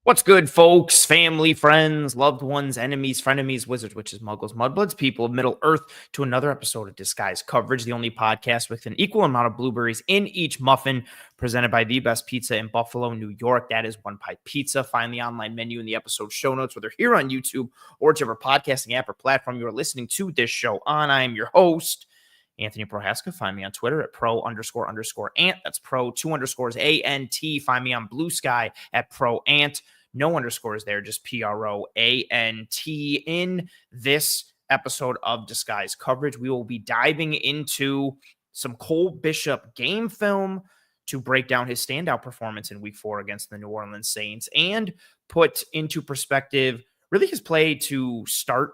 What's good, folks, family, friends, loved ones, enemies, frenemies, wizards, witches, muggles, mudbloods, people of Middle Earth, to another episode of Disguise Coverage, the only podcast with an equal amount of blueberries in each muffin, presented by the best pizza in Buffalo, New York. That is One Pipe Pizza. Find the online menu in the episode show notes, whether here on YouTube or whichever podcasting app or platform you are listening to this show on. I am your host, Anthony Prohaska. Find me on Twitter at pro__ant. That's pro_ANT. Find me on Blue Sky at proant. No underscores there, just PROANT. In this episode of Disguise Coverage, we will be diving into some Cole Bishop game film to break down his standout performance in Week 4 against the New Orleans Saints and put into perspective really his play to start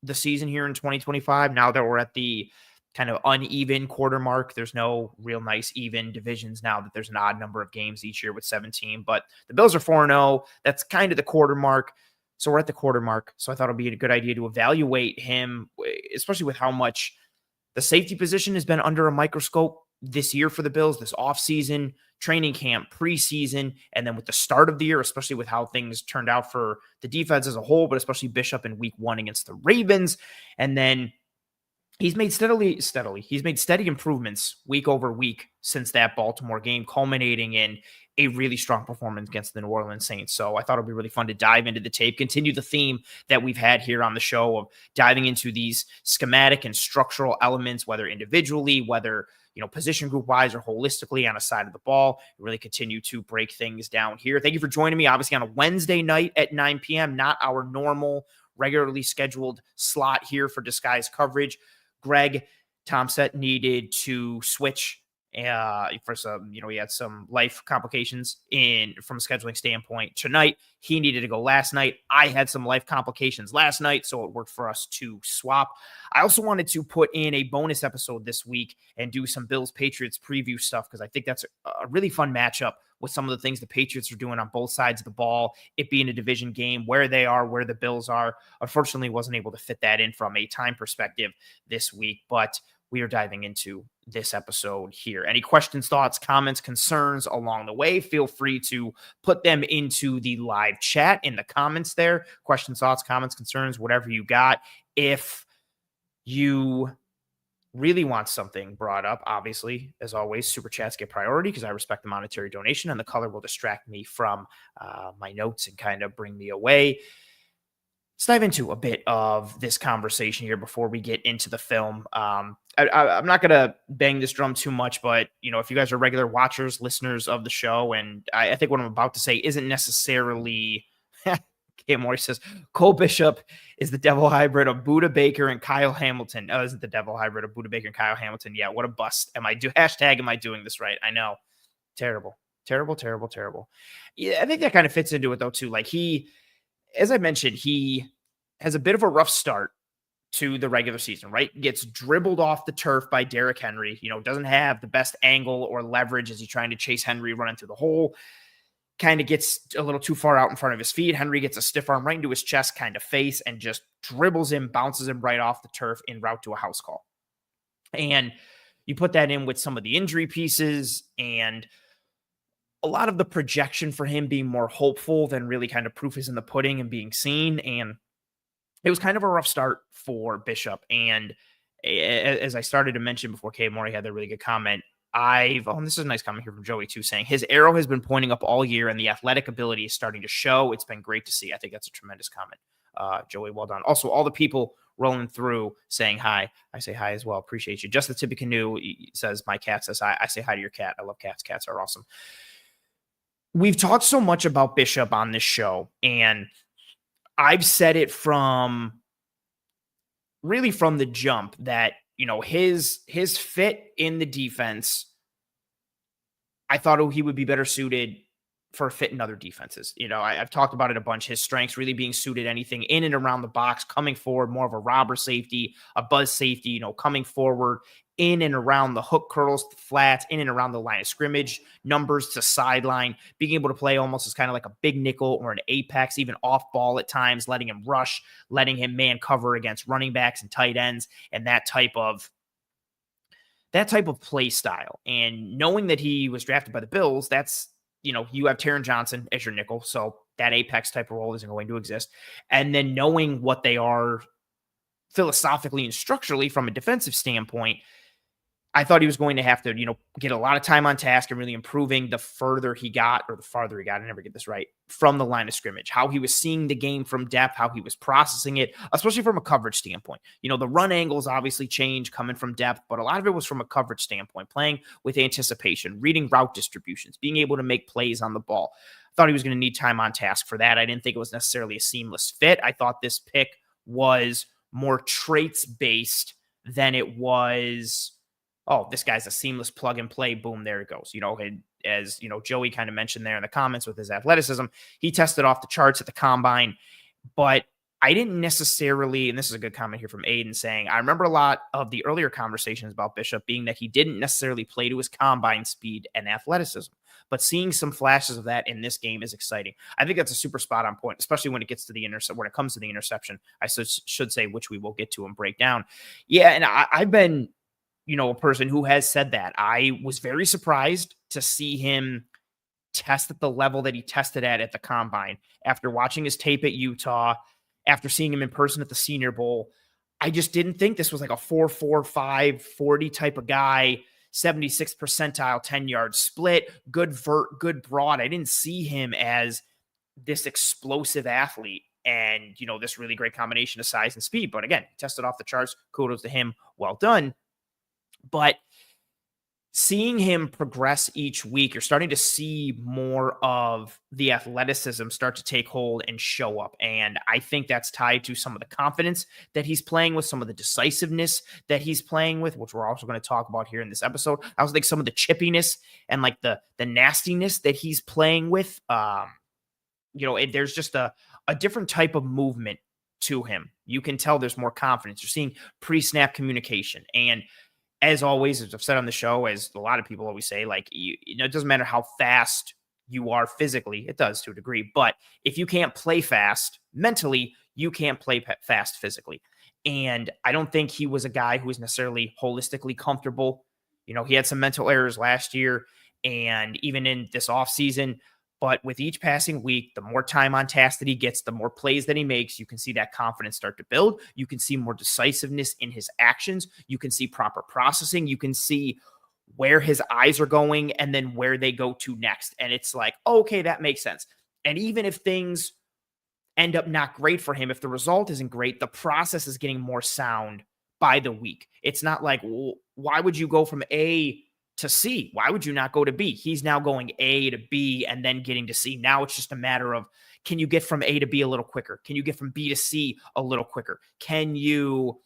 the season here in 2025. Now that we're at the kind of uneven quarter mark. There's no real nice even divisions now that there's an odd number of games each year with 17, but the Bills are 4-0. That's kind of the quarter mark. So we're at the quarter mark. So I thought it'd be a good idea to evaluate him, especially with how much the safety position has been under a microscope this year for the Bills, this offseason, training camp, preseason, and then with the start of the year, especially with how things turned out for the defense as a whole, but especially Bishop in Week 1 against the Ravens. And then he's made steady improvements week over week since that Baltimore game, culminating in a really strong performance against the New Orleans Saints. So I thought it'd be really fun to dive into the tape, continue the theme that we've had here on the show of diving into these schematic and structural elements, whether individually, whether position group wise or holistically on a side of the ball. Really continue to break things down here. Thank you for joining me, obviously on a Wednesday night at 9 p.m., not our normal regularly scheduled slot here for Disguise Coverage. Greg Thompson needed to switch for some, he had some life complications from a scheduling standpoint tonight. He needed to go last night. I had some life complications last night, so it worked for us to swap. I also wanted to put in a bonus episode this week and do some Bills-Patriots preview stuff because I think that's a really fun matchup with some of the things the Patriots are doing on both sides of the ball, it being a division game, where they are, where the Bills are. Unfortunately, wasn't able to fit that in from a time perspective this week, but we are diving into this episode here. Any questions, thoughts, comments, concerns along the way, feel free to put them into the live chat in the comments there. Questions, thoughts, comments, concerns, whatever you got. If you really want something brought up, obviously, as always, super chats get priority because I respect the monetary donation, and the color will distract me from my notes and kind of bring me away. Let's dive into a bit of this conversation here before we get into the film. I'm not going to bang this drum too much, but, if you guys are regular watchers, listeners of the show, and I think what I'm about to say isn't necessarily Kate Morey says, Cole Bishop is the devil hybrid of Budda Baker and Kyle Hamilton. Oh, isn't the devil hybrid of Budda Baker and Kyle Hamilton? Yeah, what a bust. Am I doing this right? I know. Terrible. Yeah, I think that kind of fits into it, though, too. Like as I mentioned, he has a bit of a rough start to the regular season, right? Gets dribbled off the turf by Derrick Henry, doesn't have the best angle or leverage as he's trying to chase Henry running through the hole. Kind of gets a little too far out in front of his feet. Henry gets a stiff arm right into his chest, kind of face, and just dribbles him, bounces him right off the turf en route to a house call. And you put that in with some of the injury pieces and a lot of the projection for him being more hopeful than really kind of proof is in the pudding and being seen. And it was kind of a rough start for Bishop. And as I started to mention before, Kay Morey had that really good comment. This is a nice comment here from Joey too, saying his arrow has been pointing up all year and the athletic ability is starting to show. It's been great to see. I think that's a tremendous comment. Joey, well done. Also, all the people rolling through saying hi. I say hi as well. Appreciate you. Just the Tippy Canoe says, my cat says hi. I say hi to your cat. I love cats. Cats are awesome. We've talked so much about Bishop on this show, and I've said it from the jump that, his fit in the defense, I thought he would be better suited for a fit in other defenses. I've talked about it a bunch. His strengths really being suited anything in and around the box, coming forward, more of a robber safety, a buzz safety, coming forward in and around the hook curls, the flats, in and around the line of scrimmage, numbers to sideline, being able to play almost as kind of like a big nickel or an apex, even off ball at times, letting him rush, letting him man cover against running backs and tight ends, and that type of play style. And knowing that he was drafted by the Bills, that's you have Taron Johnson as your nickel, so that apex type of role isn't going to exist. And then knowing what they are philosophically and structurally from a defensive standpoint, I thought he was going to have to, get a lot of time on task and really improving the further he got, or the farther he got, I never get this right, from the line of scrimmage, how he was seeing the game from depth, how he was processing it, especially from a coverage standpoint. The run angles obviously change coming from depth, but a lot of it was from a coverage standpoint, playing with anticipation, reading route distributions, being able to make plays on the ball. I thought he was going to need time on task for that. I didn't think it was necessarily a seamless fit. I thought this pick was more traits based than it was, oh, this guy's a seamless plug and play. Boom, there it goes. As Joey kind of mentioned there in the comments with his athleticism, he tested off the charts at the combine, but I didn't necessarily, and this is a good comment here from Aiden saying, I remember a lot of the earlier conversations about Bishop being that he didn't necessarily play to his combine speed and athleticism, but seeing some flashes of that in this game is exciting. I think that's a super spot on point, especially when it gets to when it comes to the interception, I should say, which we will get to and break down. Yeah. And I've been, a person who has said that. I was very surprised to see him test at the level that he tested at the combine after watching his tape at Utah, after seeing him in person at the Senior Bowl. I just didn't think this was like a 4.45 40 type of guy, 76th percentile, 10-yard split, good vert, good broad. I didn't see him as this explosive athlete and, this really great combination of size and speed. But again, he tested off the charts. Kudos to him. Well done. But seeing him progress each week, you're starting to see more of the athleticism start to take hold and show up. And I think that's tied to some of the confidence that he's playing with, some of the decisiveness that he's playing with, which we're also going to talk about here in this episode. I also think some of the chippiness and like the nastiness that he's playing with. There's just a different type of movement to him. You can tell there's more confidence. You're seeing pre-snap communication. And as always, as I've said on the show, as a lot of people always say, like, it doesn't matter how fast you are physically. It does to a degree. But if you can't play fast mentally, you can't play fast physically. And I don't think he was a guy who was necessarily holistically comfortable. He had some mental errors last year and even in this offseason. But with each passing week, the more time on task that he gets, the more plays that he makes, you can see that confidence start to build. You can see more decisiveness in his actions. You can see proper processing. You can see where his eyes are going and then where they go to next. And it's like, okay, that makes sense. And even if things end up not great for him, if the result isn't great, the process is getting more sound by the week. It's not like, well, why would you go from A to C? Why would you not go to B? He's now going A to B and then getting to C. Now it's just a matter of, can you get from A to B a little quicker? Can you get from B to C a little quicker? Can you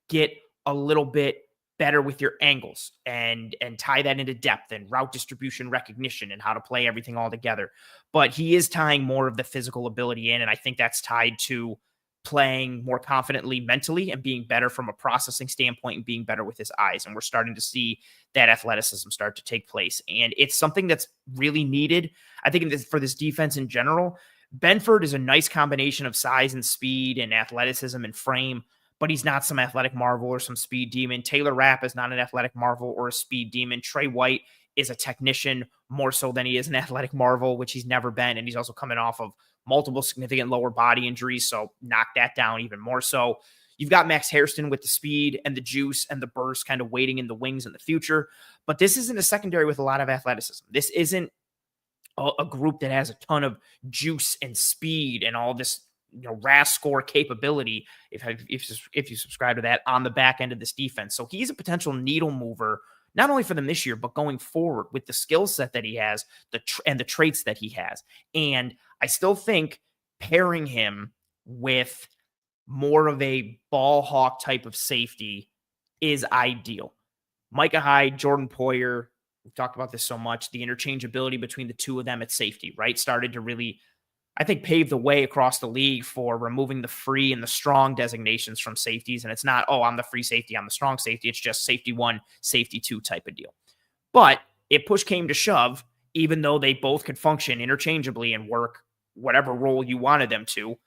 get a little bit better with your angles and tie that into depth and route distribution recognition and how to play everything all together? But he is tying more of the physical ability in, and I think that's tied to playing more confidently mentally and being better from a processing standpoint and being better with his eyes. And we're starting to see that athleticism start to take place. And it's something that's really needed, I think, for this defense in general. Benford is a nice combination of size and speed and athleticism and frame, but he's not some athletic marvel or some speed demon. Taylor Rapp is not an athletic marvel or a speed demon. Trey White is a technician more so than he is an athletic marvel, which he's never been. And he's also coming off of multiple significant lower body injuries, so knock that down even more so. You've got Max Hairston with the speed and the juice and the burst kind of waiting in the wings in the future, but this isn't a secondary with a lot of athleticism. This isn't a group that has a ton of juice and speed and all this RAS score capability, if you subscribe to that, on the back end of this defense. So he's a potential needle mover, not only for them this year, but going forward with the skill set that he has, and the traits that he has. And I still think pairing him with more of a ball hawk type of safety is ideal. Micah Hyde, Jordan Poyer, we've talked about this so much, the interchangeability between the two of them at safety, right? Started to really, I think, pave the way across the league for removing the free and the strong designations from safeties. And it's not, oh, I'm the free safety, I'm the strong safety. It's just safety 1, safety 2 type of deal. But if push came to shove, even though they both could function interchangeably and work whatever role you wanted them to,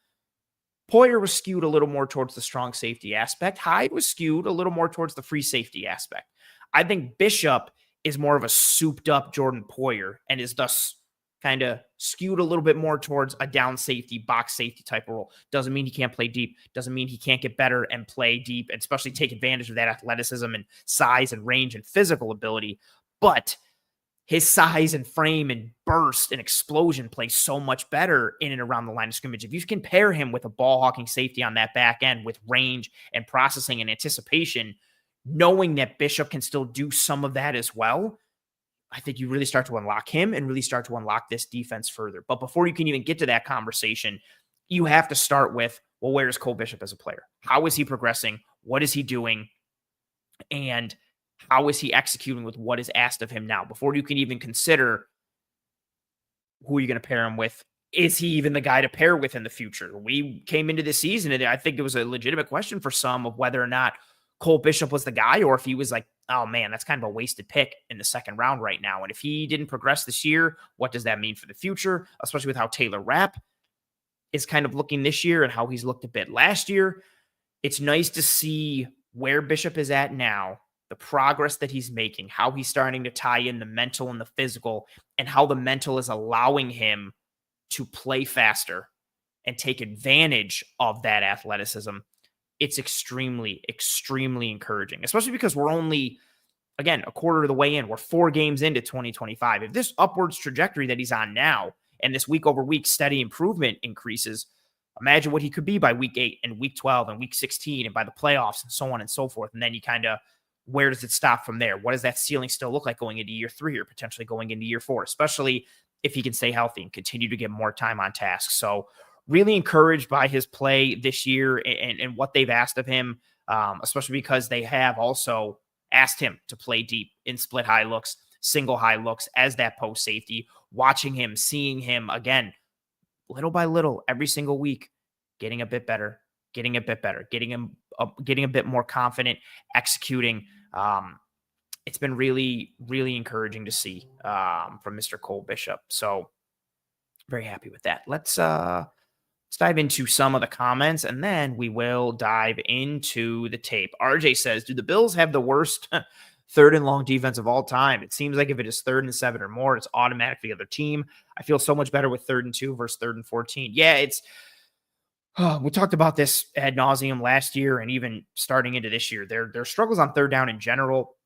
Poyer was skewed a little more towards the strong safety aspect. Hyde was skewed a little more towards the free safety aspect. I think Bishop is more of a souped up Jordan Poyer and is thus kind of skewed a little bit more towards a down safety, box safety type of role. Doesn't mean he can't play deep. Doesn't mean he can't get better and play deep, and especially take advantage of that athleticism and size and range and physical ability. But his size and frame and burst and explosion plays so much better in and around the line of scrimmage. If you can pair him with a ball hawking safety on that back end with range and processing and anticipation, knowing that Bishop can still do some of that as well, I think you really start to unlock him and really start to unlock this defense further. But before you can even get to that conversation, you have to start with, well, where is Cole Bishop as a player? How is he progressing? What is he doing? And how is he executing with what is asked of him now? Before you can even consider who are you going to pair him with? Is he even the guy to pair with in the future? We came into this season, and I think it was a legitimate question for some of whether or not Cole Bishop was the guy, or if he was like, oh man, that's kind of a wasted pick in the second round right now. And if he didn't progress this year, what does that mean for the future? Especially with how Taylor Rapp is kind of looking this year and how he's looked a bit last year. It's nice to see where Bishop is at now, the progress that he's making, how he's starting to tie in the mental and the physical, and how the mental is allowing him to play faster and take advantage of that athleticism. It's extremely, extremely encouraging, especially because we're only, again, a quarter of the way in. We're 4 games into 2025. If this upwards trajectory that he's on now and this week over week steady improvement increases, imagine what he could be by week 8 and week 12 and week 16 and by the playoffs and so on and so forth. And then you kind of, where does it stop from there? What does that ceiling still look like going into year 3 or potentially going into year 4, especially if he can stay healthy and continue to get more time on task? So really encouraged by his play this year and what they've asked of him, especially because they have also asked him to play deep in split high looks, single high looks as that post safety, watching him, seeing him again, little by little, every single week, getting a bit better, getting a bit more confident, executing. It's been really, really encouraging to see from Mr. Cole Bishop. So very happy with that. Let's dive into some of the comments, and then we will dive into the tape. RJ says, do the Bills have the worst third and long defense of all time? It seems like if it is 3rd and 7 or more, it's automatically the other team. I feel so much better with 3rd and 2 versus 3rd and 14. Yeah, we talked about this ad nauseum last year and even starting into this year. Their struggles on third down in general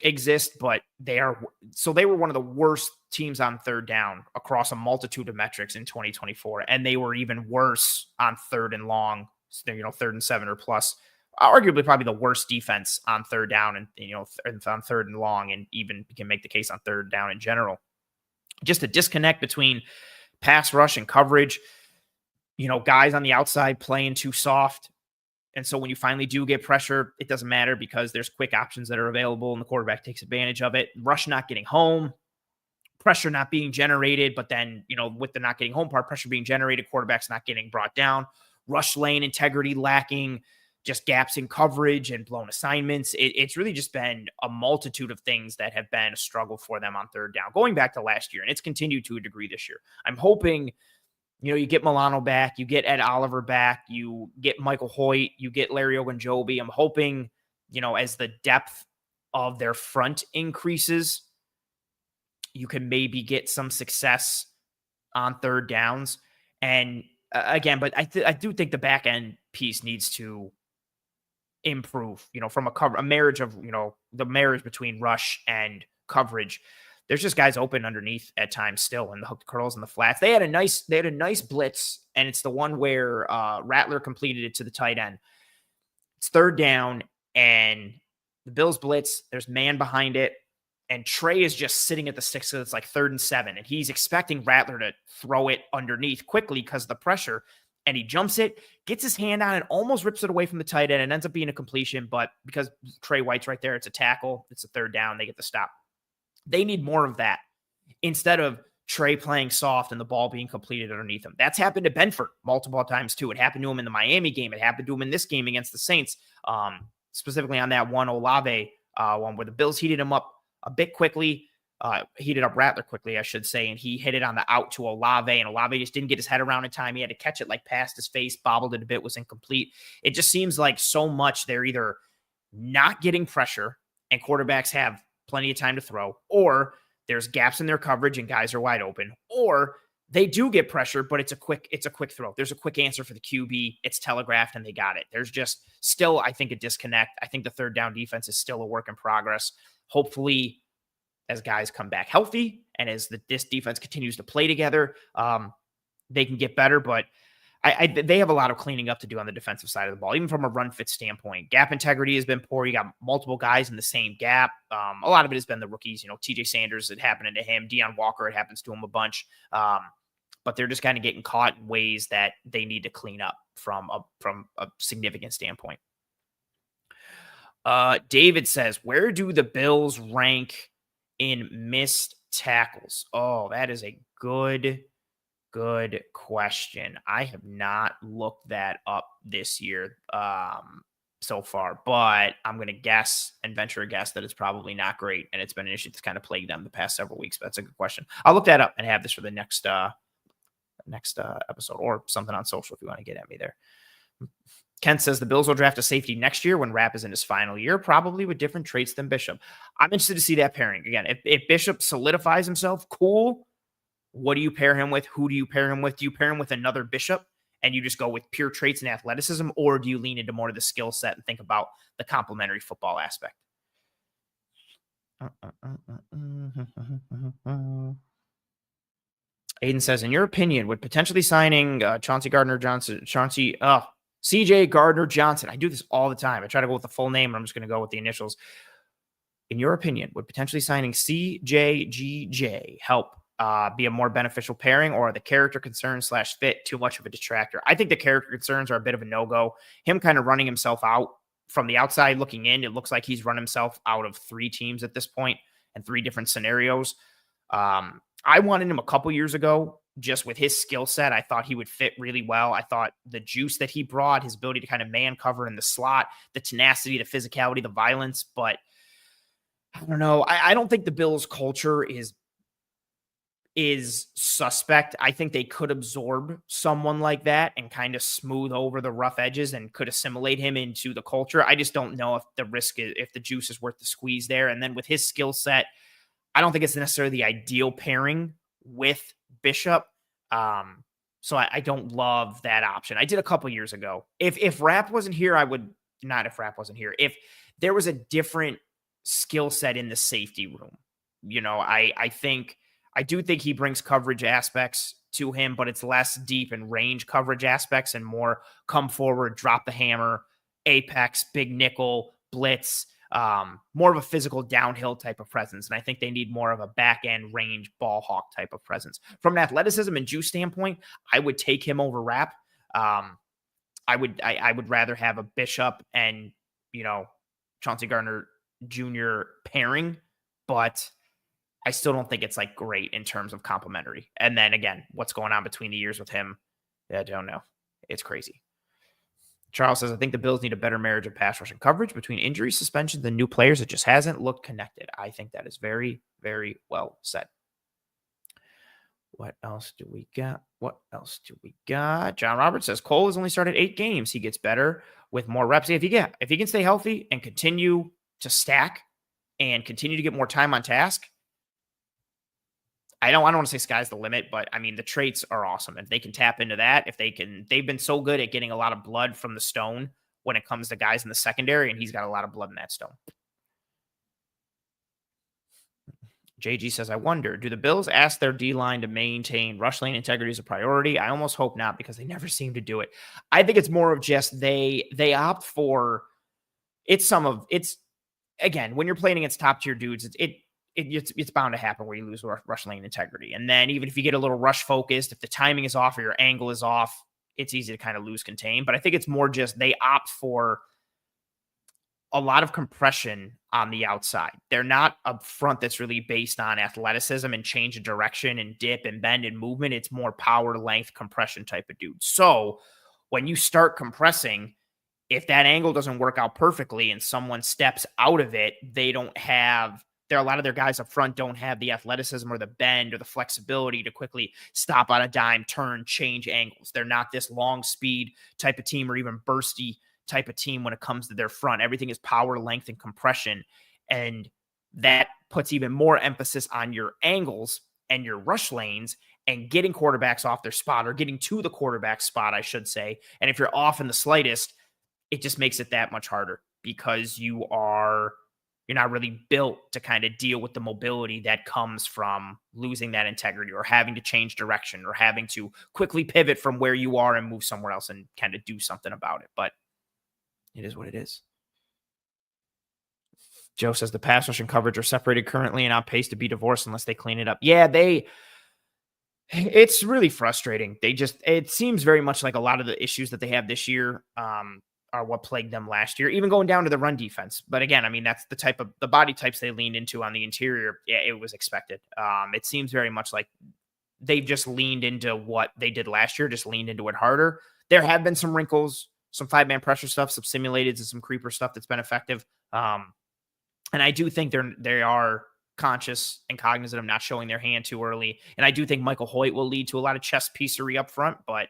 exist, but they were one of the worst teams on third down across a multitude of metrics in 2024. And they were even worse on 3rd and long, 3rd and 7 or plus, arguably probably the worst defense on third down and, on 3rd and long, and even can make the case on third down in general. Just a disconnect between pass rush and coverage, guys on the outside playing too soft. And so when you finally do get pressure, it doesn't matter because there's quick options that are available and the quarterback takes advantage of it. Rush not getting home, pressure not being generated, but then, with the not getting home part, pressure being generated, quarterbacks not getting brought down, rush lane integrity lacking, just gaps in coverage and blown assignments. It's really just been a multitude of things that have been a struggle for them on third down, going back to last year. And it's continued to a degree this year. I'm hoping you get Milano back, you get Ed Oliver back, you get Michael Hoyt, you get Larry Ogunjobi. I'm hoping, as the depth of their front increases, you can maybe get some success on third downs. And again, but I do think the back end piece needs to improve, from a marriage of, the marriage between rush and coverage. There's just guys open underneath at times still, and the hook curls and the flats. They had a nice blitz, and it's the one where Rattler completed it to the tight end. It's third down, and the Bills blitz. There's man behind it, and Trey is just sitting at the 6, so it's like 3rd and 7, and he's expecting Rattler to throw it underneath quickly because of the pressure, and he jumps it, gets his hand on it, almost rips it away from the tight end, and ends up being a completion, but because Trey White's right there, it's a tackle. It's a third down. They get the stop. They need more of that instead of Trey playing soft and the ball being completed underneath him. That's happened to Benford multiple times too. It happened to him in the Miami game. It happened to him in this game against the Saints, specifically on that one Olave one where the Bills heated him up a bit quickly, heated up Rattler quickly, I should say, and he hit it on the out to Olave, and Olave just didn't get his head around in time. He had to catch it like past his face, bobbled it a bit, was incomplete. It just seems like so much they're either not getting pressure and quarterbacks have plenty of time to throw, or there's gaps in their coverage and guys are wide open, or they do get pressure, but it's a quick throw. There's a quick answer for the QB. It's telegraphed and they got it. There's just still, I think, a disconnect. I think the third down defense is still a work in progress. Hopefully, as guys come back healthy and as this defense continues to play together, they can get better. But they have a lot of cleaning up to do on the defensive side of the ball, even from a run fit standpoint. Gap integrity has been poor. You got multiple guys in the same gap. A lot of it has been the rookies. TJ Sanders, it happened to him. Deion Walker, it happens to him a bunch. But they're just kind of getting caught in ways that they need to clean up from a significant standpoint. David says, where do the Bills rank in missed tackles? Oh, that is a good question. I have not looked that up this year so far, but I'm going to guess and venture a guess that it's probably not great, and it's been an issue that's kind of plagued them the past several weeks, but that's a good question. I'll look that up and have this for the next episode or something on social if you want to get at me there. Kent says the Bills will draft a safety next year when Rapp is in his final year, probably with different traits than Bishop. I'm interested to see that pairing. Again, if Bishop solidifies himself, cool. What do you pair him with? Who do you pair him with? Do you pair him with another Bishop and you just go with pure traits and athleticism, or do you lean into more of the skill set and think about the complementary football aspect? Aiden says, in your opinion, would potentially signing CJ Gardner-Johnson, I do this all the time. I try to go with the full name, and I'm just going to go with the initials. In your opinion, would potentially signing CJGJ help be a more beneficial pairing, or are the character concerns / fit too much of a distractor? I think the character concerns are a bit of a no-go. Him kind of running himself out from the outside looking in, it looks like he's run himself out of 3 teams at this point and 3 different scenarios. I wanted him a couple years ago, just with his skill set. I thought he would fit really well. I thought the juice that he brought, his ability to kind of man cover in the slot, the tenacity, the physicality, the violence, but I don't know. I don't think the Bills' culture is suspect. I think they could absorb someone like that and kind of smooth over the rough edges and could assimilate him into the culture. I just don't know if the juice is worth the squeeze there. And then with his skill set, I don't think it's necessarily the ideal pairing with Bishop. So I don't love that option. I did a couple years ago. If Rapp wasn't here, if there was a different skill set in the safety room, I do think he brings coverage aspects to him, but it's less deep and range coverage aspects and more come forward, drop the hammer, apex, big nickel, blitz, more of a physical downhill type of presence. And I think they need more of a back end range ball hawk type of presence. From an athleticism and juice standpoint, I would take him over Rapp. I would rather have a Bishop and, Chauncey Gardner Jr. pairing, but I still don't think it's like great in terms of complementary. And then again, what's going on between the years with him? I don't know. It's crazy. Charles says, I think the Bills need a better marriage of pass rush and coverage between injuries, suspensions, and new players. It just hasn't looked connected. I think that is very, very well said. What else do we got? John Roberts says, Cole has only started 8 games. He gets better with more reps. If he can stay healthy and continue to stack and continue to get more time on task, I don't want to say sky's the limit, but I mean, the traits are awesome. If they can tap into that, they've been so good at getting a lot of blood from the stone when it comes to guys in the secondary, and he's got a lot of blood in that stone. JG says, I wonder, do the Bills ask their D-line to maintain rush lane integrity as a priority? I almost hope not, because they never seem to do it. I think it's more of just they opt for again, when you're playing against top tier dudes, it's bound to happen where you lose rush lane integrity. And then even if you get a little rush focused, if the timing is off or your angle is off, it's easy to kind of lose contain. But I think it's more just they opt for a lot of compression on the outside. They're not a front that's really based on athleticism and change of direction and dip and bend and movement. It's more power, length, compression type of dude. So when you start compressing, if that angle doesn't work out perfectly and someone steps out of it, a lot of their guys up front don't have the athleticism or the bend or the flexibility to quickly stop on a dime, turn, change angles. They're not this long speed type of team or even bursty type of team when it comes to their front. Everything is power, length, and compression. And that puts even more emphasis on your angles and your rush lanes and getting quarterbacks off their spot, or getting to the quarterback spot, I should say. And if you're off in the slightest, it just makes it that much harder, because you're not really built to kind of deal with the mobility that comes from losing that integrity, or having to change direction, or having to quickly pivot from where you are and move somewhere else and kind of do something about it. But it is what it is. Joe says the pass rush and coverage are separated currently and on pace to be divorced unless they clean it up. Yeah, it's really frustrating. It seems very much like a lot of the issues that they have this year are what plagued them last year, even going down to the run defense. But again, I mean, that's the body types they leaned into on the interior. Yeah, it was expected. It seems very much like they've just leaned into what they did last year, just leaned into it harder. There have been some wrinkles, some 5-man pressure stuff, some simulateds, and some creeper stuff that's been effective. And I do think they are conscious and cognizant of not showing their hand too early. And I do think Michael Hoyt will lead to a lot of chess piecery up front. But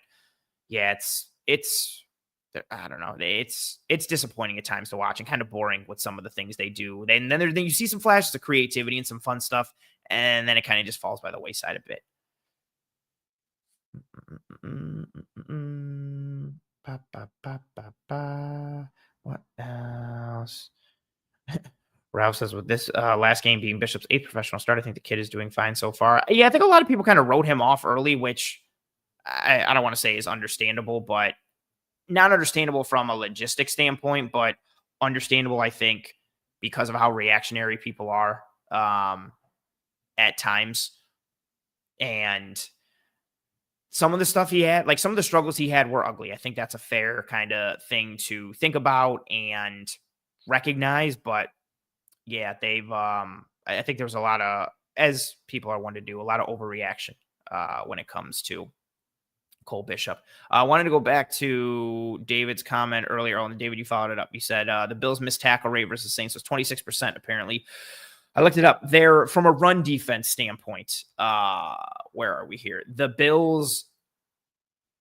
yeah, it's I don't know. It's disappointing at times to watch, and kind of boring with some of the things they do. And then you see some flashes of creativity and some fun stuff, and then it kind of just falls by the wayside a bit. What else? Ralph says, with this last game being Bishop's 8th professional start, I think the kid is doing fine so far. Yeah, I think a lot of people kind of wrote him off early, which I don't want to say is understandable, but not understandable from a logistic standpoint, but understandable, I think, because of how reactionary people are at times. And some of the stuff he had, like some of the struggles he had, were ugly. I think that's a fair kind of thing to think about and recognize. But yeah, I think there was a lot of, as people are wont to do, a lot of overreaction when it comes to Cole Bishop. I wanted to go back to David's comment earlier on. David, you followed it up. You said the Bills' missed tackle rate versus Saints was 26%, apparently. I looked it up. There, from a run defense standpoint, where are we here? The Bills'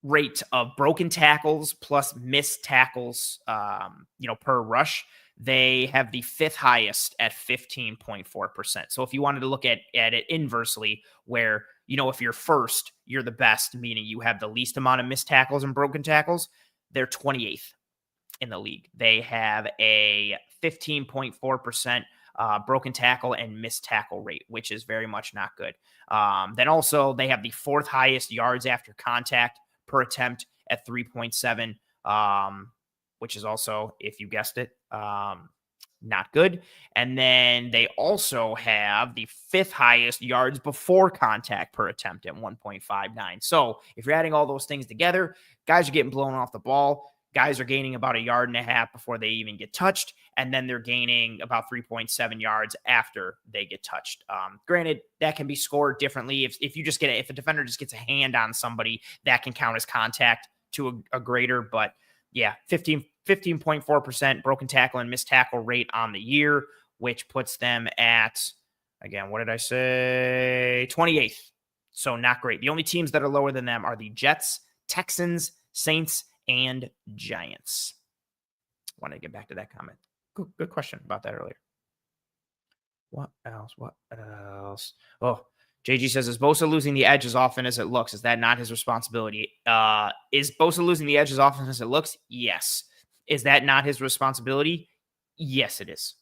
rate of broken tackles plus missed tackles, per rush, they have the 5th highest at 15.4%. So if you wanted to look at it inversely, where, if you're first, you're the best, meaning you have the least amount of missed tackles and broken tackles, they're 28th in the league. They have a 15.4% broken tackle and missed tackle rate, which is very much not good. Then also they have the 4th highest yards after contact per attempt at 3.7, which is also, if you guessed it, not good. And then they also have the 5th highest yards before contact per attempt at 1.59. So if you're adding all those things together, guys are getting blown off the ball. Guys are gaining about 1.5 yards before they even get touched. And then they're gaining about 3.7 yards after they get touched. Granted, that can be scored differently. If a defender just gets a hand on somebody, that can count as contact to a greater. But yeah, 15.4% broken tackle and missed tackle rate on the year, which puts them at, again, what did I say? 28th. So not great. The only teams that are lower than them are the Jets, Texans, Saints, and Giants. Wanted to get back to that comment. Good question about that earlier. What else? Oh, JG says, is Bosa losing the edge as often as it looks? Is that not his responsibility? Is Bosa losing the edge as often as it looks? Yes. Is that not his responsibility? Yes, it is.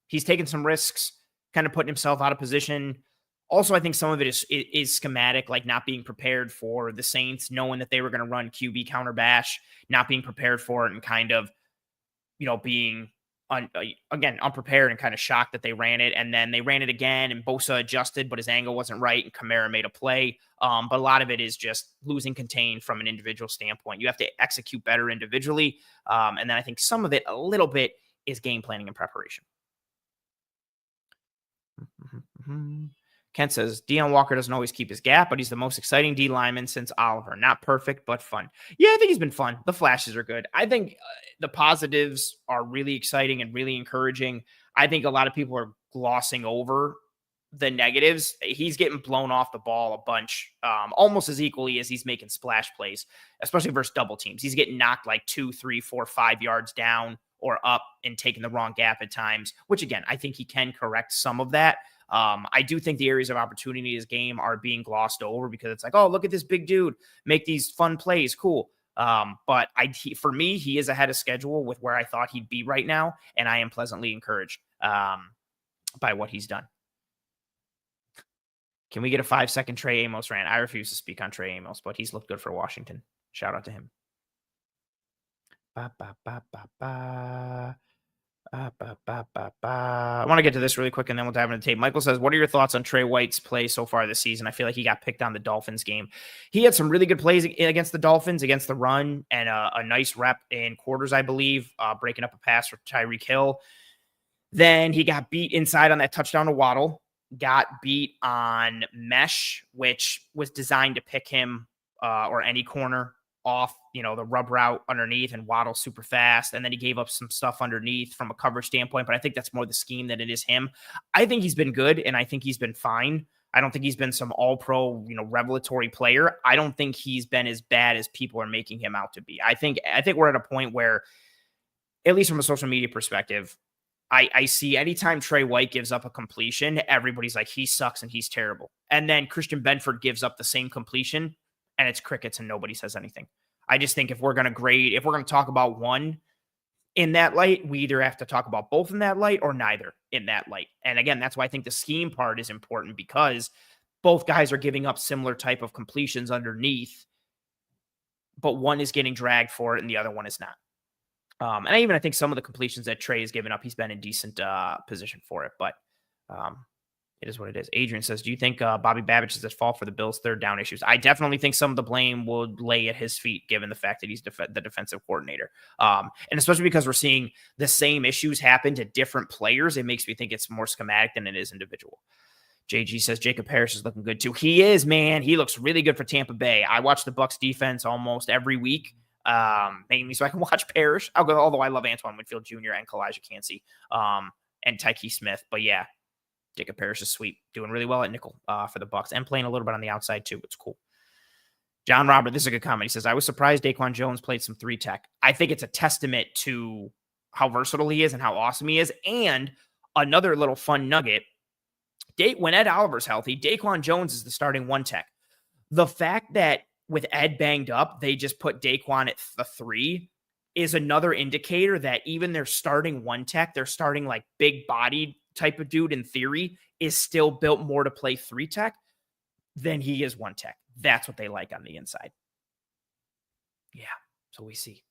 He's taken some risks, kind of putting himself out of position. Also, I think some of it is schematic, like not being prepared for the Saints, knowing that they were going to run QB counter bash, not being prepared for it, and kind of, being unprepared and kind of shocked that they ran it. And then they ran it again, and Bosa adjusted, but his angle wasn't right, and Kamara made a play. But a lot of it is just losing contain from an individual standpoint. You have to execute better individually. And then I think some of it, a little bit, is game planning and preparation. Kent says, Deion Walker doesn't always keep his gap, but he's the most exciting D lineman since Oliver. Not perfect, but fun. Yeah, I think he's been fun. The flashes are good. I think the positives are really exciting and really encouraging. I think a lot of people are glossing over the negatives. He's getting blown off the ball a bunch, almost as equally as he's making splash plays, especially versus double teams. He's getting knocked like 2, 3, 4, 5 yards down, or up and taking the wrong gap at times, which again, I think he can correct some of that. I do think the areas of opportunity in his game are being glossed over because it's like, oh, look at this big dude make these fun plays. Cool. But for me, he is ahead of schedule with where I thought he'd be right now. And I am pleasantly encouraged by what he's done. Can we get a 5-second Trey Amos rant? I refuse to speak on Trey Amos, but he's looked good for Washington. Shout out to him. I want to get to this really quick, and then we'll dive into the tape. Michael says, what are your thoughts on Trey White's play so far this season? I feel like he got picked on the Dolphins game. He had some really good plays against the Dolphins, against the run, and a nice rep in quarters, I believe, breaking up a pass for Tyreek Hill. Then he got beat inside on that touchdown to Waddle, got beat on mesh, which was designed to pick him or any corner off, the rub route underneath, and Waddle super fast. And then he gave up some stuff underneath from a coverage standpoint, but I think that's more the scheme than it is him. I think he's been good, and I think he's been fine. I don't think he's been some all-pro, revelatory player. I don't think he's been as bad as people are making him out to be. I think we're at a point where, at least from a social media perspective, I see anytime Trey White gives up a completion, everybody's like, he sucks and he's terrible. And then Christian Benford gives up the same completion and it's crickets and nobody says anything. I just think if we're going to talk about one in that light, we either have to talk about both in that light or neither in that light. And again, that's why I think the scheme part is important, because both guys are giving up similar type of completions underneath, but one is getting dragged for it and the other one is not. And I think some of the completions that Trey has given up, he's been in decent position for it, but it is what it is. Adrian says, do you think Bobby Babich is at fault for the Bills' third down issues? I definitely think some of the blame would lay at his feet, given the fact that he's the defensive coordinator. And especially because we're seeing the same issues happen to different players, it makes me think it's more schematic than it is individual. JG says Jacob Parrish is looking good too. He is, man. He looks really good for Tampa Bay. I watch the Bucs defense almost every week. Mainly so I can watch Parrish. Although I love Antoine Winfield Jr. and Kalijah Cansey, and Tyke Smith. But yeah, Jacob Parrish is sweet, doing really well at nickel for the Bucs and playing a little bit on the outside too. It's cool. John Robert, this is a good comment. He says, I was surprised Daquan Jones played some 3 tech. I think it's a testament to how versatile he is and how awesome he is. And another little fun nugget, when Ed Oliver's healthy, Daquan Jones is the starting 1 tech. The fact that with Ed banged up, they just put Daquan at the 3 is another indicator that even their starting 1 tech, they're starting like big bodied type of dude in theory, is still built more to play 3 tech than he is 1 tech. That's what they like on the inside. Yeah. So we see.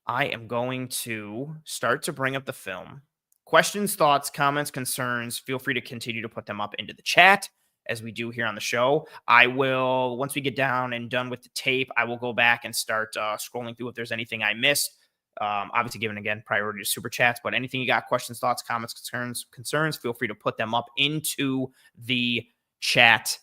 I am going to start to bring up the film. Questions, thoughts, comments, concerns, feel free to continue to put them up into the chat, as we do here on the show. I will, once we get down and done with the tape, I will go back and start scrolling through if there's anything I missed. Obviously, given again priority to super chats, but anything you got, questions, thoughts, comments, concerns, feel free to put them up into the chat,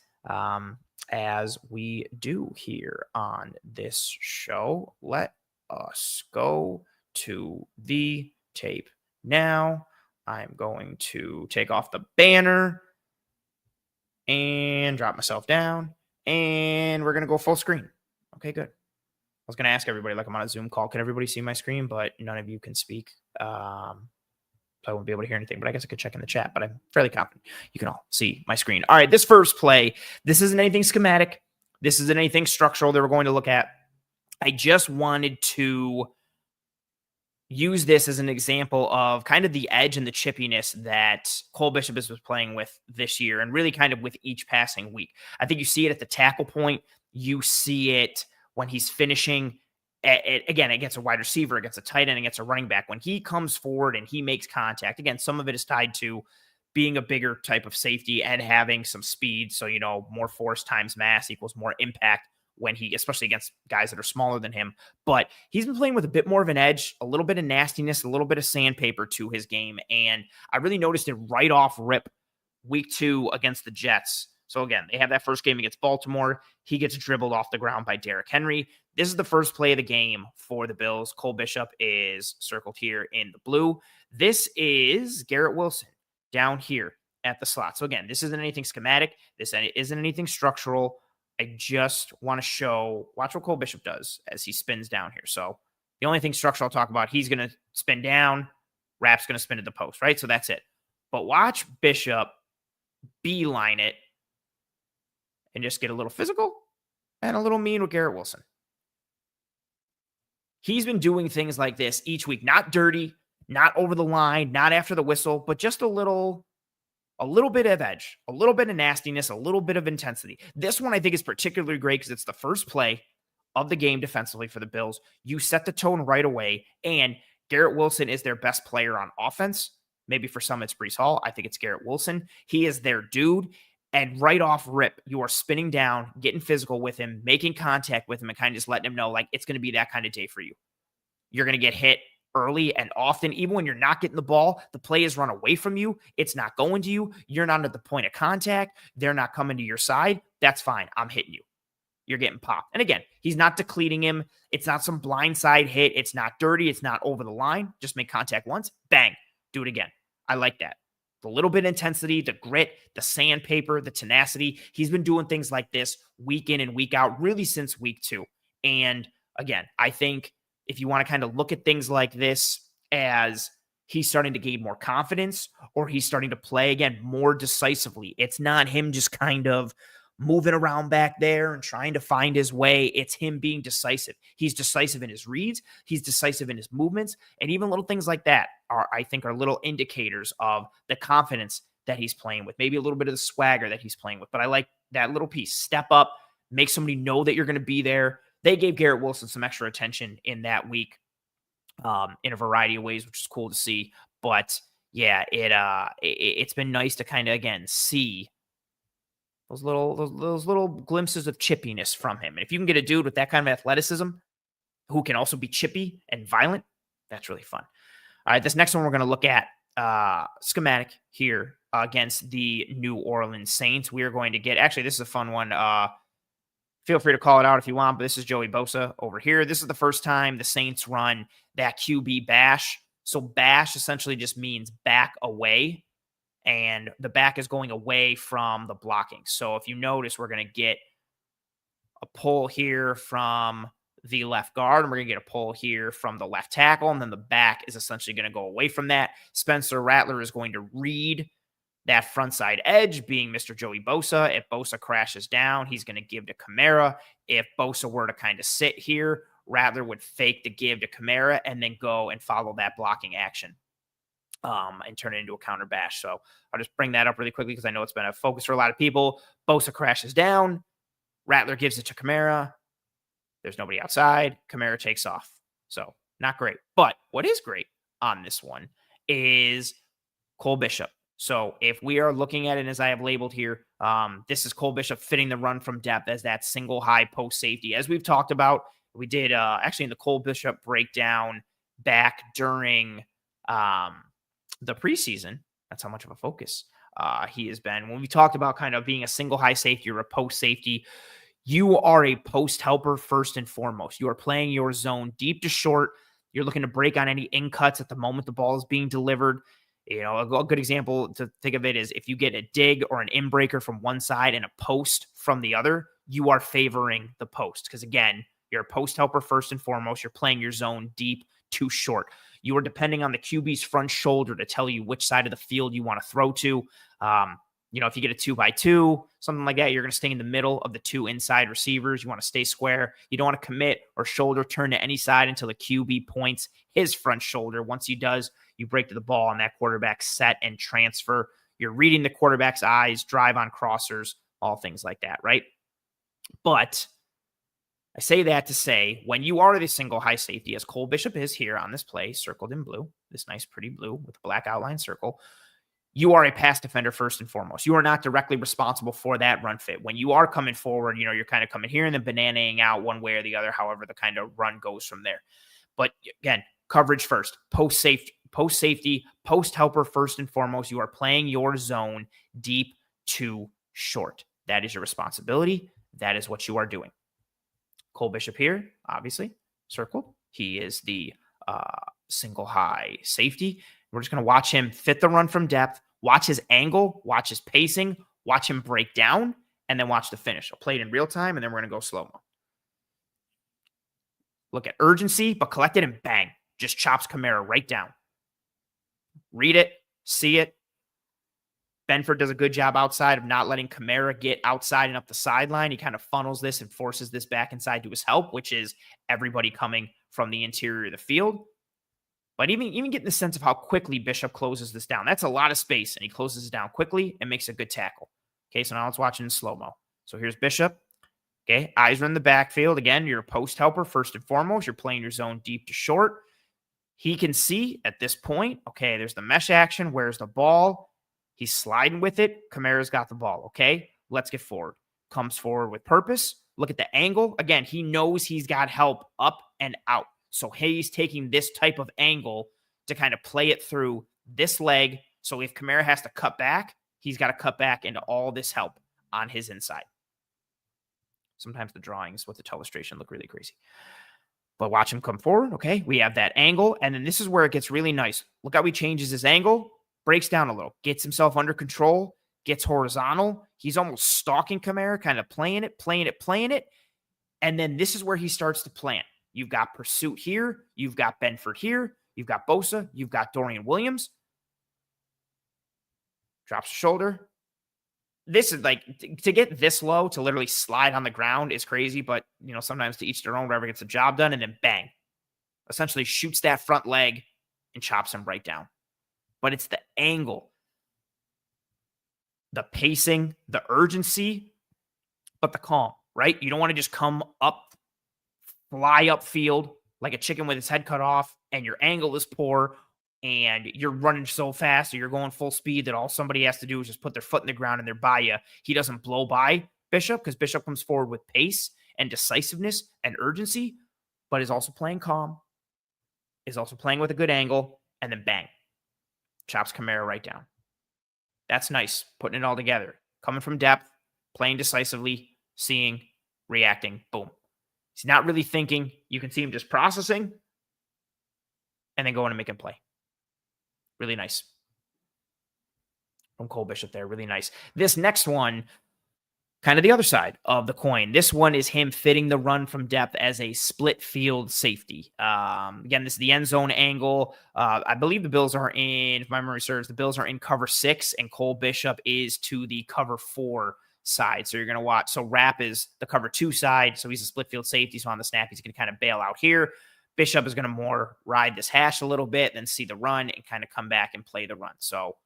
as we do here on this show. Let us go to the tape now. I'm going to take off the banner and drop myself down, and we're going to go full screen. Okay, good. I was going to ask everybody, like I'm on a Zoom call, can everybody see my screen? But none of you can speak. So I won't be able to hear anything, but I guess I could check in the chat, but I'm fairly confident you can all see my screen. All right, this first play, this isn't anything schematic. This isn't anything structural that we're going to look at. I just wanted to use this as an example of kind of the edge and the chippiness that Cole Bishop was playing with this year, and really kind of with each passing week. I think you see it at the tackle point. You see it when he's finishing again, against a wide receiver, against a tight end, against a running back. When he comes forward and he makes contact, again, some of it is tied to being a bigger type of safety and having some speed. So, more force times mass equals more impact when he, especially against guys that are smaller than him. But he's been playing with a bit more of an edge, a little bit of nastiness, a little bit of sandpaper to his game. And I really noticed it right off rip week 2 against the Jets. So again, they have that first game against Baltimore. He gets dribbled off the ground by Derrick Henry. This is the first play of the game for the Bills. Cole Bishop is circled here in the blue. This is Garrett Wilson down here at the slot. So again, this isn't anything schematic. This isn't anything structural. I just want to watch what Cole Bishop does as he spins down here. So The only thing structural I'll talk about, he's going to spin down, Rapp's going to spin to the post, right? So that's it. But watch Bishop beeline it and just get a little physical and a little mean with Garrett Wilson. He's been doing things like this each week, not dirty, not over the line, not after the whistle, but just a little bit of edge, a little bit of nastiness, a little bit of intensity. This one I think is particularly great because it's the first play of the game defensively for the Bills. You set the tone right away, and Garrett Wilson is their best player on offense. Maybe for some it's Breece Hall. I think it's Garrett Wilson. He is their dude. And right off rip, you are spinning down, getting physical with him, making contact with him, and kind of just letting him know, like, it's going to be that kind of day for you. You're going to get hit early and often. Even when you're not getting the ball, the play is run away from you. It's not going to you. You're not at the point of contact. They're not coming to your side. That's fine. I'm hitting you. You're getting popped. And again, he's not depleting him. It's not some blindside hit. It's not dirty. It's not over the line. Just make contact once. Bang. Do it again. I like that. The little bit of intensity, the grit, the sandpaper, the tenacity. He's been doing things like this week in and week out, really since week 2. And again, I think if you want to kind of look at things like this as he's starting to gain more confidence or he's starting to play again more decisively, it's not him just kind of moving around back there and trying to find his way. It's him being decisive. He's decisive in his reads. He's decisive in his movements. And even little things like that I think are little indicators of the confidence that he's playing with, maybe a little bit of the swagger that he's playing with. But I like that little piece. Step up, make somebody know that you're going to be there. They gave Garrett Wilson some extra attention in that week in a variety of ways, which is cool to see. But yeah, it's been nice to kind of, again, see those little glimpses of chippiness from him. And if you can get a dude with that kind of athleticism who can also be chippy and violent, that's really fun. All right, this next one we're going to look at schematic here against the New Orleans Saints. We are going to get, actually, this is a fun one. Feel free to call it out if you want, but this is Joey Bosa over here. This is the first time the Saints run that QB bash. So bash essentially just means back away. And the back is going away from the blocking. So if you notice, we're going to get a pull here from the left guard, and we're going to get a pull here from the left tackle, and then the back is essentially going to go away from that. Spencer Rattler is going to read that front side edge, being Mr. Joey Bosa. If Bosa crashes down, he's going to give to Kamara. If Bosa were to kind of sit here, Rattler would fake the give to Kamara and then go and follow that blocking action. And turn it into a counter bash. So I'll just bring that up really quickly because I know it's been a focus for a lot of people. Bosa crashes down. Rattler gives it to Kamara. There's nobody outside. Kamara takes off. So not great. But what is great on this one is Cole Bishop. So if we are looking at it as I have labeled here, this is Cole Bishop fitting the run from depth as that single high post safety. As we've talked about, we did actually in the Cole Bishop breakdown back during the preseason. That's how much of a focus he has been. When we talked about kind of being a single high safety or a post safety, you are a post helper first and foremost. You are playing your zone deep to short. You're looking to break on any in cuts at the moment the ball is being delivered. You know, a good example to think of it is if you get a dig or an in breaker from one side and a post from the other, you are favoring the post. Because again, you're a post helper first and foremost. You're playing your zone deep to short. You are depending on the QB's front shoulder to tell you which side of the field you want to throw to. If you get a 2x2, something like that, you're going to stay in the middle of the two inside receivers. You want to stay square. You don't want to commit or shoulder turn to any side until the QB points his front shoulder. Once he does, you break to the ball and that quarterback set and transfer. You're reading the quarterback's eyes, drive on crossers, all things like that, right? But I say that to say, when you are the single high safety, as Cole Bishop is here on this play, circled in blue, this nice pretty blue with a black outline circle, you are a pass defender first and foremost. You are not directly responsible for that run fit. When you are coming forward, you're kind of coming here and then bananaing out one way or the other, however the kind of run goes from there. But again, coverage first, post safety, post helper first and foremost. You are playing your zone deep to short. That is your responsibility. That is what you are doing. Cole Bishop here, obviously, circled. He is the single high safety. We're just going to watch him fit the run from depth, watch his angle, watch his pacing, watch him break down, and then watch the finish. I'll play it in real time, and then we're going to go slow-mo. Look at urgency, but collect it and bang. Just chops Kamara right down. Read it, see it. Benford does a good job outside of not letting Kamara get outside and up the sideline. He kind of funnels this and forces this back inside to his help, which is everybody coming from the interior of the field. But even getting the sense of how quickly Bishop closes this down. That's a lot of space, and he closes it down quickly and makes a good tackle. Okay, so now let's watch in slow-mo. So here's Bishop. Okay, eyes are in the backfield. Again, you're a post helper first and foremost. You're playing your zone deep to short. He can see at this point, okay, there's the mesh action. Where's the ball? He's sliding with it. Kamara's got the ball. Okay, let's get forward. Comes forward with purpose. Look at the angle. Again, he knows he's got help up and out. So he's taking this type of angle to kind of play it through this leg. So if Kamara has to cut back, he's got to cut back into all this help on his inside. Sometimes the drawings with the illustration look really crazy. But watch him come forward. Okay, we have that angle. And then this is where it gets really nice. Look how he changes his angle, breaks down a little, gets himself under control, gets horizontal. He's almost stalking Kamara, kind of playing it. And then this is where he starts to plant. You've got Pursuit here. You've got Benford here. You've got Bosa. You've got Dorian Williams. Drops the shoulder. This is like, to get this low, to literally slide on the ground is crazy, but, you know, sometimes to each their own, whatever gets the job done, and then bang. Essentially shoots that front leg and chops him right down. But it's the angle, the pacing, the urgency, but the calm, right? You don't want to just come up, fly upfield like a chicken with its head cut off, and your angle is poor, and you're running so fast or you're going full speed that all somebody has to do is just put their foot in the ground and they're by you. He doesn't blow by Bishop because Bishop comes forward with pace and decisiveness and urgency, but is also playing calm, is also playing with a good angle, and then bang, chops Kamara right down. That's nice, putting it all together. Coming from depth, playing decisively, seeing, reacting, boom. He's not really thinking. You can see him just processing and then going and making play. Really nice. From Cole Bishop there, really nice. This next one, kind of the other side of the coin. This one is him fitting the run from depth as a split field safety. Again, this is the end zone angle. I believe the Bills are in, if my memory serves, the Bills are in cover 6, and Cole Bishop is to the cover 4 side. So you're going to watch. So Rapp is the cover 2 side. So he's a split field safety. So on the snap, he's going to kind of bail out here. Bishop is going to more ride this hash a little bit, then see the run and kind of come back and play the run. So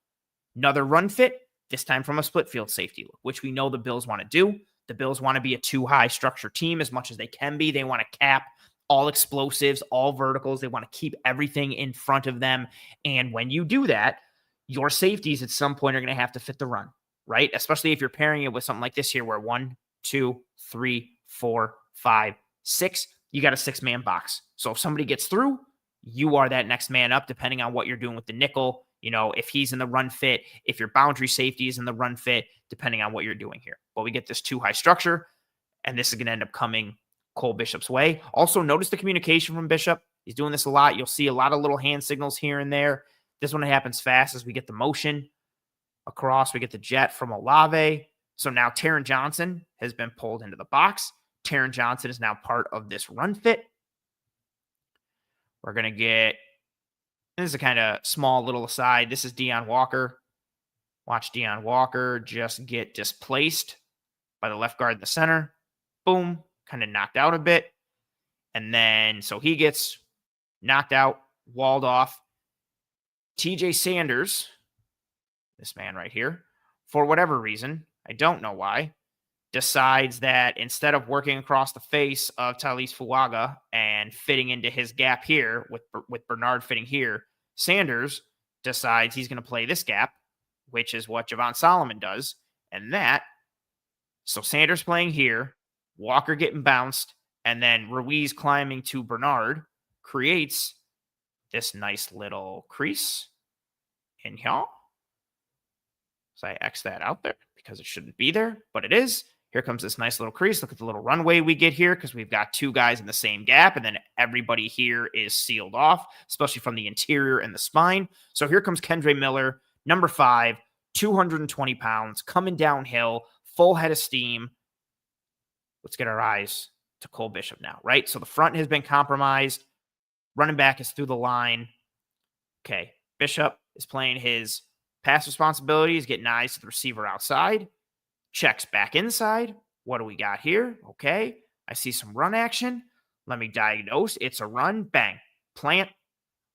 another run fit, this time from a split field safety, which we know the Bills want to do. The Bills want to be a 2-high structure team as much as they can be. They want to cap all explosives, all verticals. They want to keep everything in front of them. And when you do that, your safeties at some point are going to have to fit the run, right? Especially if you're pairing it with something like this here where 1, 2, 3, 4, 5, 6, you got a 6-man box. So if somebody gets through, you are that next man up, depending on what you're doing with the nickel. You know, if he's in the run fit, if your boundary safety is in the run fit, depending on what you're doing here. But we get this 2-high structure, and this is going to end up coming Cole Bishop's way. Also, notice the communication from Bishop. He's doing this a lot. You'll see a lot of little hand signals here and there. This one happens fast as we get the motion across. We get the jet from Olave. So now Taron Johnson has been pulled into the box. Taron Johnson is now part of this run fit. We're going to get, this is a kind of small little aside. This is Deion Walker. Watch Deion Walker just get displaced by the left guard in the center. Boom, kind of knocked out a bit. And then, so he gets knocked out, walled off. TJ Sanders, this man right here, for whatever reason, I don't know why, decides that instead of working across the face of Talise Fuaga and fitting into his gap here with Bernard fitting here, Sanders decides he's going to play this gap, which is what Javon Solomon does. And that, so Sanders playing here, Walker getting bounced, and then Ruiz climbing to Bernard creates this nice little crease in here. So I X that out there because it shouldn't be there, but it is. Here comes this nice little crease. Look at the little runway we get here because we've got 2 guys in the same gap, and then everybody here is sealed off, especially from the interior and the spine. So here comes Kendre Miller, number 5, 220 pounds, coming downhill, full head of steam. Let's get our eyes to Cole Bishop now, right? So the front has been compromised. Running back is through the line. Okay, Bishop is playing his pass responsibilities, getting eyes to the receiver outside. Checks back inside. What do we got here? Okay, I see some run action. Let me diagnose. It's a run. Bang. Plant.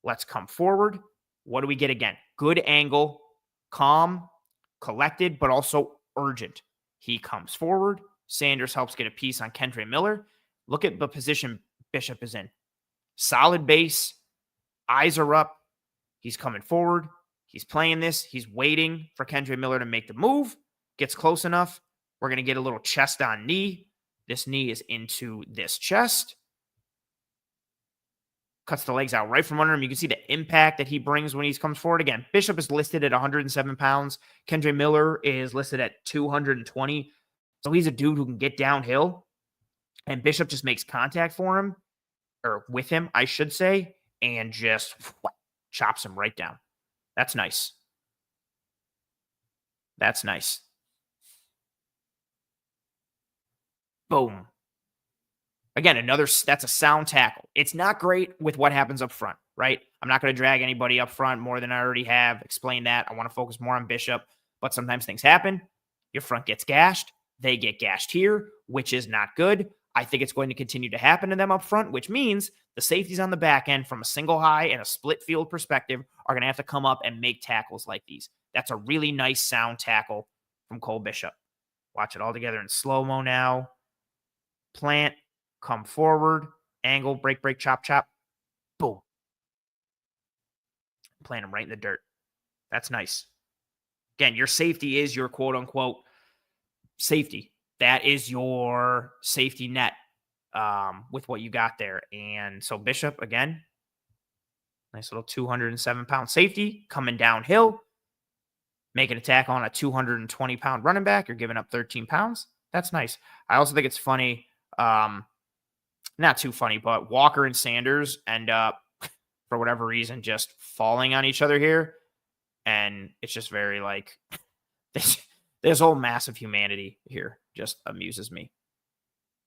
Let's come forward. What do we get again? Good angle, calm, collected, but also urgent. He comes forward. Sanders helps get a piece on Kendre Miller. Look at the position Bishop is in. Solid base. Eyes are up. He's coming forward. He's playing this. He's waiting for Kendre Miller to make the move. Gets close enough. We're going to get a little chest on knee. This knee is into this chest. Cuts the legs out right from under him. You can see the impact that he brings when he comes forward. Again, Bishop is listed at 107 pounds. Kendre Miller is listed at 220. So he's a dude who can get downhill. And Bishop just makes contact for him, or with him, I should say, and just chops him right down. That's nice. That's nice. Boom. Again, that's a sound tackle. It's not great with what happens up front, right? I'm not going to drag anybody up front more than I already have. Explain that. I want to focus more on Bishop, but sometimes things happen. Your front gets gashed. They get gashed here, which is not good. I think it's going to continue to happen to them up front, which means the safeties on the back end from a single high and a split field perspective are going to have to come up and make tackles like these. That's a really nice sound tackle from Cole Bishop. Watch it all together in slow-mo now. Plant, come forward, angle, break, chop, boom. Plant him right in the dirt. That's nice. Again, your safety is your quote-unquote safety. That is your safety net with what you got there. And so Bishop, again, nice little 207-pound safety coming downhill, making a tackle on a 220-pound running back. You're giving up 13 pounds. That's nice. I also think it's funny, not too funny, but Walker and Sanders end up, for whatever reason, just falling on each other here. And it's just very like, this whole mass of humanity here just amuses me.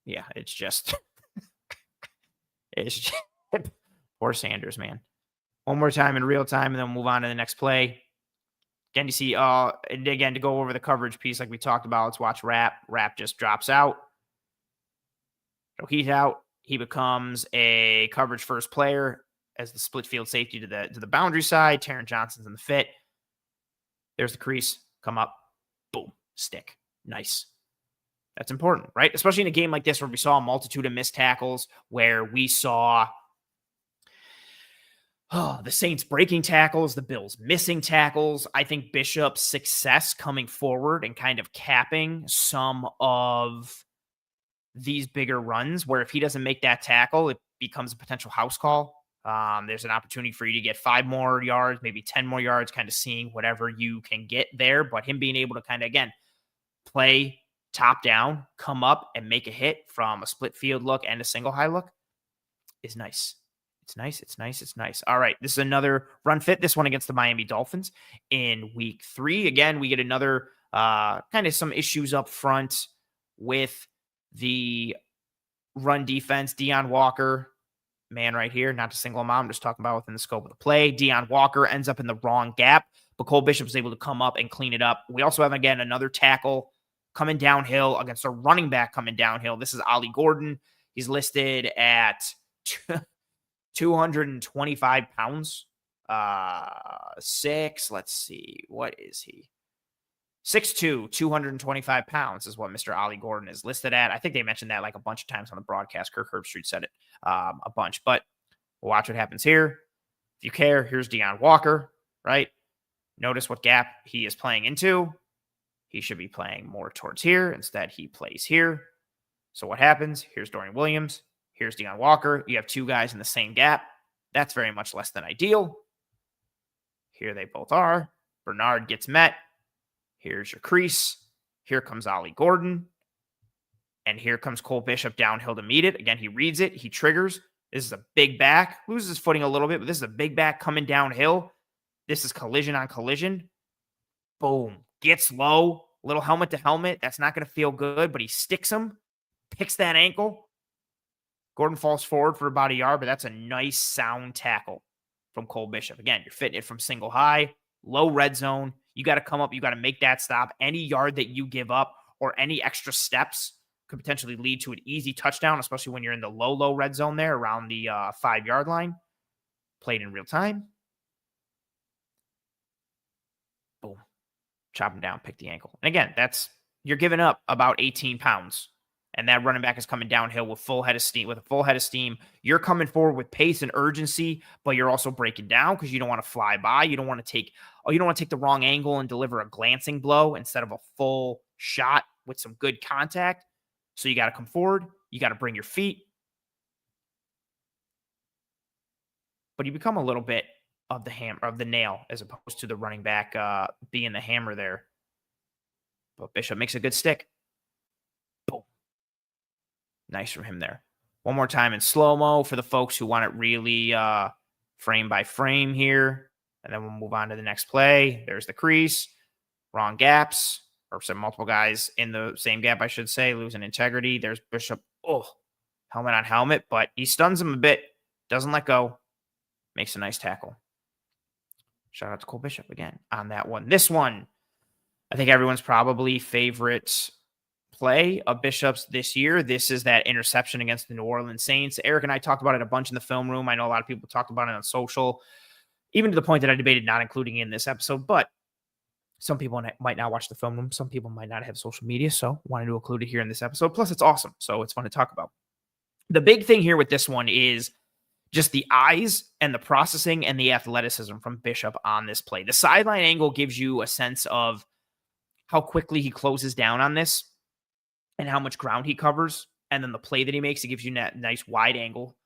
Yeah, it's just, poor Sanders, man. One more time in real time, and then we'll move on to the next play. Again, you see, and again, to go over the coverage piece like we talked about, let's watch Rap. Rap just drops out. So he's out. He becomes a coverage first player as the split field safety to the boundary side. Taron Johnson's in the fit. There's the crease. Come up. Boom. Stick. Nice. That's important, right? Especially in a game like this where we saw a multitude of missed tackles, where we saw the Saints breaking tackles, the Bills missing tackles. I think Bishop's success coming forward and kind of capping some of these bigger runs, where if he doesn't make that tackle, it becomes a potential house call. There's an opportunity for you to get 5 more yards, maybe 10 more yards, kind of seeing whatever you can get there. But him being able to kind of, again, play top down, come up and make a hit from a split field look and a single high look is nice. It's nice. It's nice. It's nice. All right. This is another run fit. This one against the Miami Dolphins in week 3. Again, we get another kind of some issues up front with the run defense. Deion Walker, man right here, not to single him out. I'm just talking about within the scope of the play. Deion Walker ends up in the wrong gap, but Cole Bishop is able to come up and clean it up. We also have, again, another tackle coming downhill against a running back coming downhill. This is Ollie Gordon. He's listed at 225 pounds. Let's see. What is he? 6'2", 225 pounds is what Mr. Ollie Gordon is listed at. I think they mentioned that like a bunch of times on the broadcast. Kirk Herbstreit said it a bunch, but we'll watch what happens here. If you care, here's Deion Walker, right? Notice what gap he is playing into. He should be playing more towards here. Instead, he plays here. So what happens? Here's Dorian Williams. Here's Deion Walker. You have 2 guys in the same gap. That's very much less than ideal. Here they both are. Bernard gets met. Here's your crease. Here comes Ollie Gordon. And here comes Cole Bishop downhill to meet it. Again, he reads it. He triggers. This is a big back. Loses his footing a little bit, but this is a big back coming downhill. This is collision on collision. Boom. Gets low. Little helmet to helmet. That's not going to feel good, but he sticks him. Picks that ankle. Gordon falls forward for about a yard, but that's a nice sound tackle from Cole Bishop. Again, you're fitting it from single high, low red zone. You got to come up. You got to make that stop. Any yard that you give up or any extra steps could potentially lead to an easy touchdown, especially when you're in the low red zone there around the 5-yard line. Played in real time. Boom. Chop him down, pick the ankle. And again, you're giving up about 18 pounds. And that running back is coming downhill with a full head of steam. You're coming forward with pace and urgency, but you're also breaking down because you don't want to fly by. You don't want to take the wrong angle and deliver a glancing blow instead of a full shot with some good contact. So you got to come forward. You got to bring your feet. But you become a little bit of the nail as opposed to the running back being the hammer there. But Bishop makes a good stick. Boom. Nice from him there. One more time in slow-mo for the folks who want it really frame by frame here. And then we'll move on to the next play. There's the crease. Wrong gaps. Or some multiple guys in the same gap, I should say, losing integrity. There's Bishop. Oh, helmet on helmet. But he stuns him a bit. Doesn't let go. Makes a nice tackle. Shout out to Cole Bishop again on that one. This one, I think everyone's probably favorite play of Bishop's this year. This is that interception against the New Orleans Saints. Eric and I talked about it a bunch in the film room. I know a lot of people talked about it on social, even to the point that I debated not including it in this episode. But some people might not watch the film room. Some people might not have social media, so wanted to include it here in this episode. Plus, it's awesome, so it's fun to talk about. The big thing here with this one is just the eyes and the processing and the athleticism from Bishop on this play. The sideline angle gives you a sense of how quickly he closes down on this and how much ground he covers. And then the play that he makes, it gives you that nice wide angle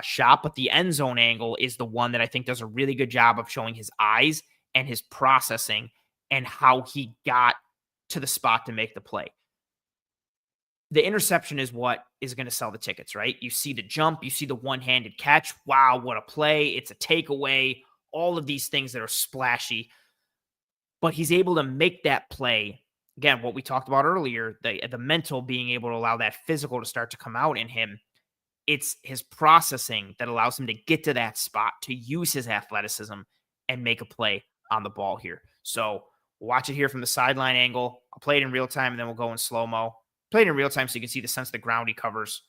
shot. But the end zone angle is the one that I think does a really good job of showing his eyes and his processing and how he got to the spot to make the play. The interception is what is going to sell the tickets, right? You see the jump, you see the one-handed catch. Wow, what a play. It's a takeaway. All of these things that are splashy. But he's able to make that play. Again, what we talked about earlier, the mental being able to allow that physical to start to come out in him. It's his processing that allows him to get to that spot, to use his athleticism and make a play on the ball here. So watch it here from the sideline angle. I'll play it in real time, and then we'll go in slow-mo. Play it in real time so you can see the sense of the ground he covers.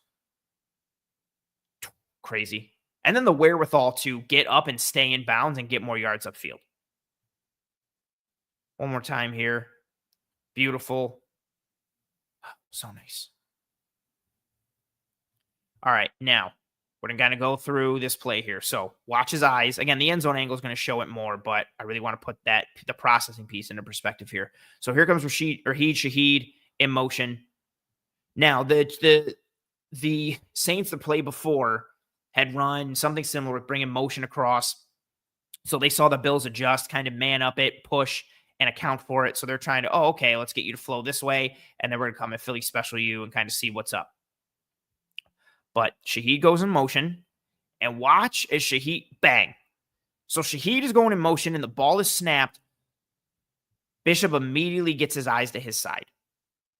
Crazy. And then the wherewithal to get up and stay in bounds and get more yards upfield. One more time here. Beautiful. So nice. All right, now we're going to go through this play here. So watch his eyes. Again, the end zone angle is going to show it more, but I really want to put the processing piece into perspective here. So here comes Shaheed in motion. Now, the Saints, the play before, had run something similar with bringing motion across. So they saw the Bills adjust, kind of man up it, push, and account for it. So they're trying to, okay, let's get you to flow this way, and then we're going to come and Philly special you and kind of see what's up. But Shaheed goes in motion, and watch as Shaheed, bang. So Shaheed is going in motion, and the ball is snapped. Bishop immediately gets his eyes to his side,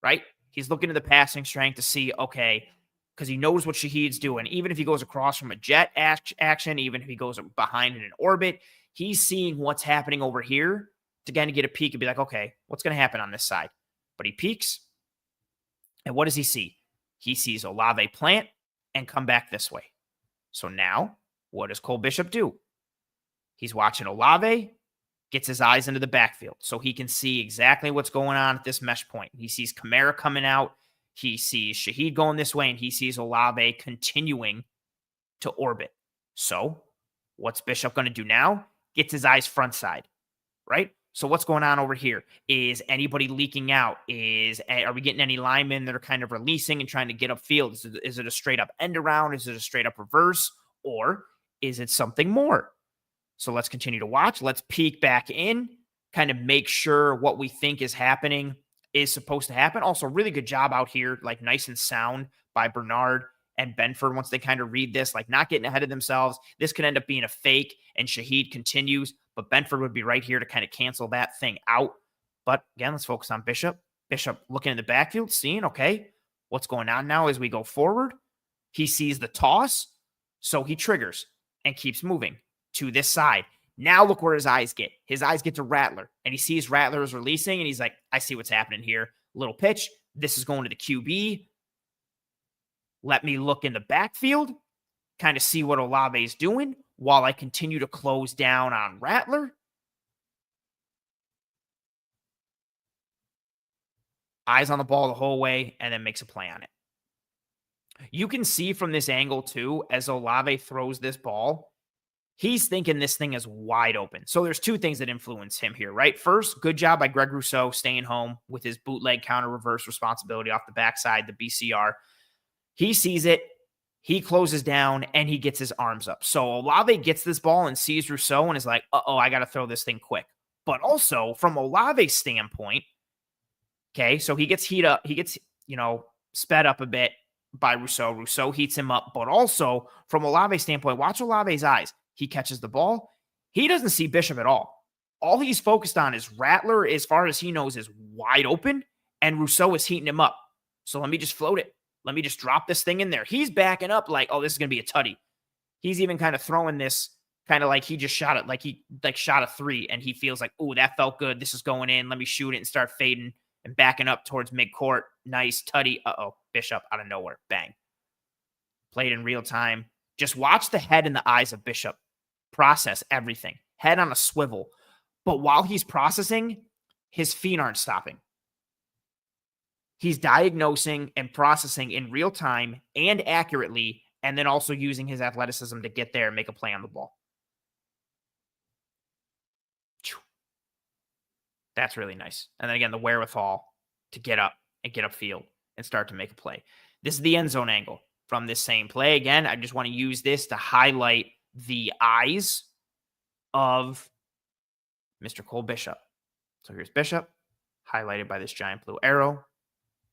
right? He's looking at the passing strength to see, okay, because he knows what Shaheed's doing. Even if he goes across from a jet action, even if he goes behind in an orbit, he's seeing what's happening over here to kind of get a peek and be like, okay, what's going to happen on this side? But he peeks, and what does he see? He sees Olave plant and come back this way. So now, what does Cole Bishop do? He's watching Olave, gets his eyes into the backfield so he can see exactly what's going on at this mesh point. He sees Kamara coming out. He sees Shaheed going this way, and he sees Olave continuing to orbit. So what's Bishop going to do now? Gets his eyes front side, right? So what's going on over here? Is anybody leaking out? Are we getting any linemen that are kind of releasing and trying to get upfield? Is it a straight up end around? Is it a straight up reverse? Or is it something more? So let's continue to watch. Let's peek back in, kind of make sure what we think is happening is supposed to happen. Also, really good job out here, like nice and sound by Bernard and Benford once they kind of read this, like not getting ahead of themselves. This could end up being a fake, and Shaheed continues, but Benford would be right here to kind of cancel that thing out. But again, let's focus on Bishop. Bishop looking in the backfield, seeing, okay, what's going on now as we go forward. He sees the toss, so he triggers and keeps moving to this side. Now look where his eyes get. His eyes get to Rattler, and he sees Rattler is releasing, and he's like, I see what's happening here. Little pitch. This is going to the QB. Let me look in the backfield, kind of see what Olave is doing while I continue to close down on Rattler. Eyes on the ball the whole way, and then makes a play on it. You can see from this angle, too, as Olave throws this ball, he's thinking this thing is wide open. So there's two things that influence him here, right? First, good job by Greg Rousseau staying home with his bootleg counter reverse responsibility off the backside, the BCR. He sees it, he closes down, and he gets his arms up. So Olave gets this ball and sees Rousseau and is like, uh-oh, I got to throw this thing quick. But also, from Olave's standpoint, okay, so he gets sped up a bit by Rousseau. Rousseau heats him up. But also, from Olave's standpoint, watch Olave's eyes. He catches the ball. He doesn't see Bishop at all. All he's focused on is Rattler, as far as he knows, is wide open, and Rousseau is heating him up. So let me just float it. Let me just drop this thing in there. He's backing up like, oh, this is going to be a tutty. He's even kind of throwing this kind of like he just shot it, like he shot a 3, and he feels like, oh, that felt good. This is going in. Let me shoot it and start fading and backing up towards midcourt. Nice tutty. Uh-oh, Bishop out of nowhere. Bang. Played in real time. Just watch the head and the eyes of Bishop process everything. Head on a swivel. But while he's processing, his feet aren't stopping. He's diagnosing and processing in real time and accurately, and then also using his athleticism to get there and make a play on the ball. That's really nice. And then again, the wherewithal to get up and get upfield and start to make a play. This is the end zone angle from this same play. Again, I just want to use this to highlight the eyes of Mr. Cole Bishop. So here's Bishop, highlighted by this giant blue arrow.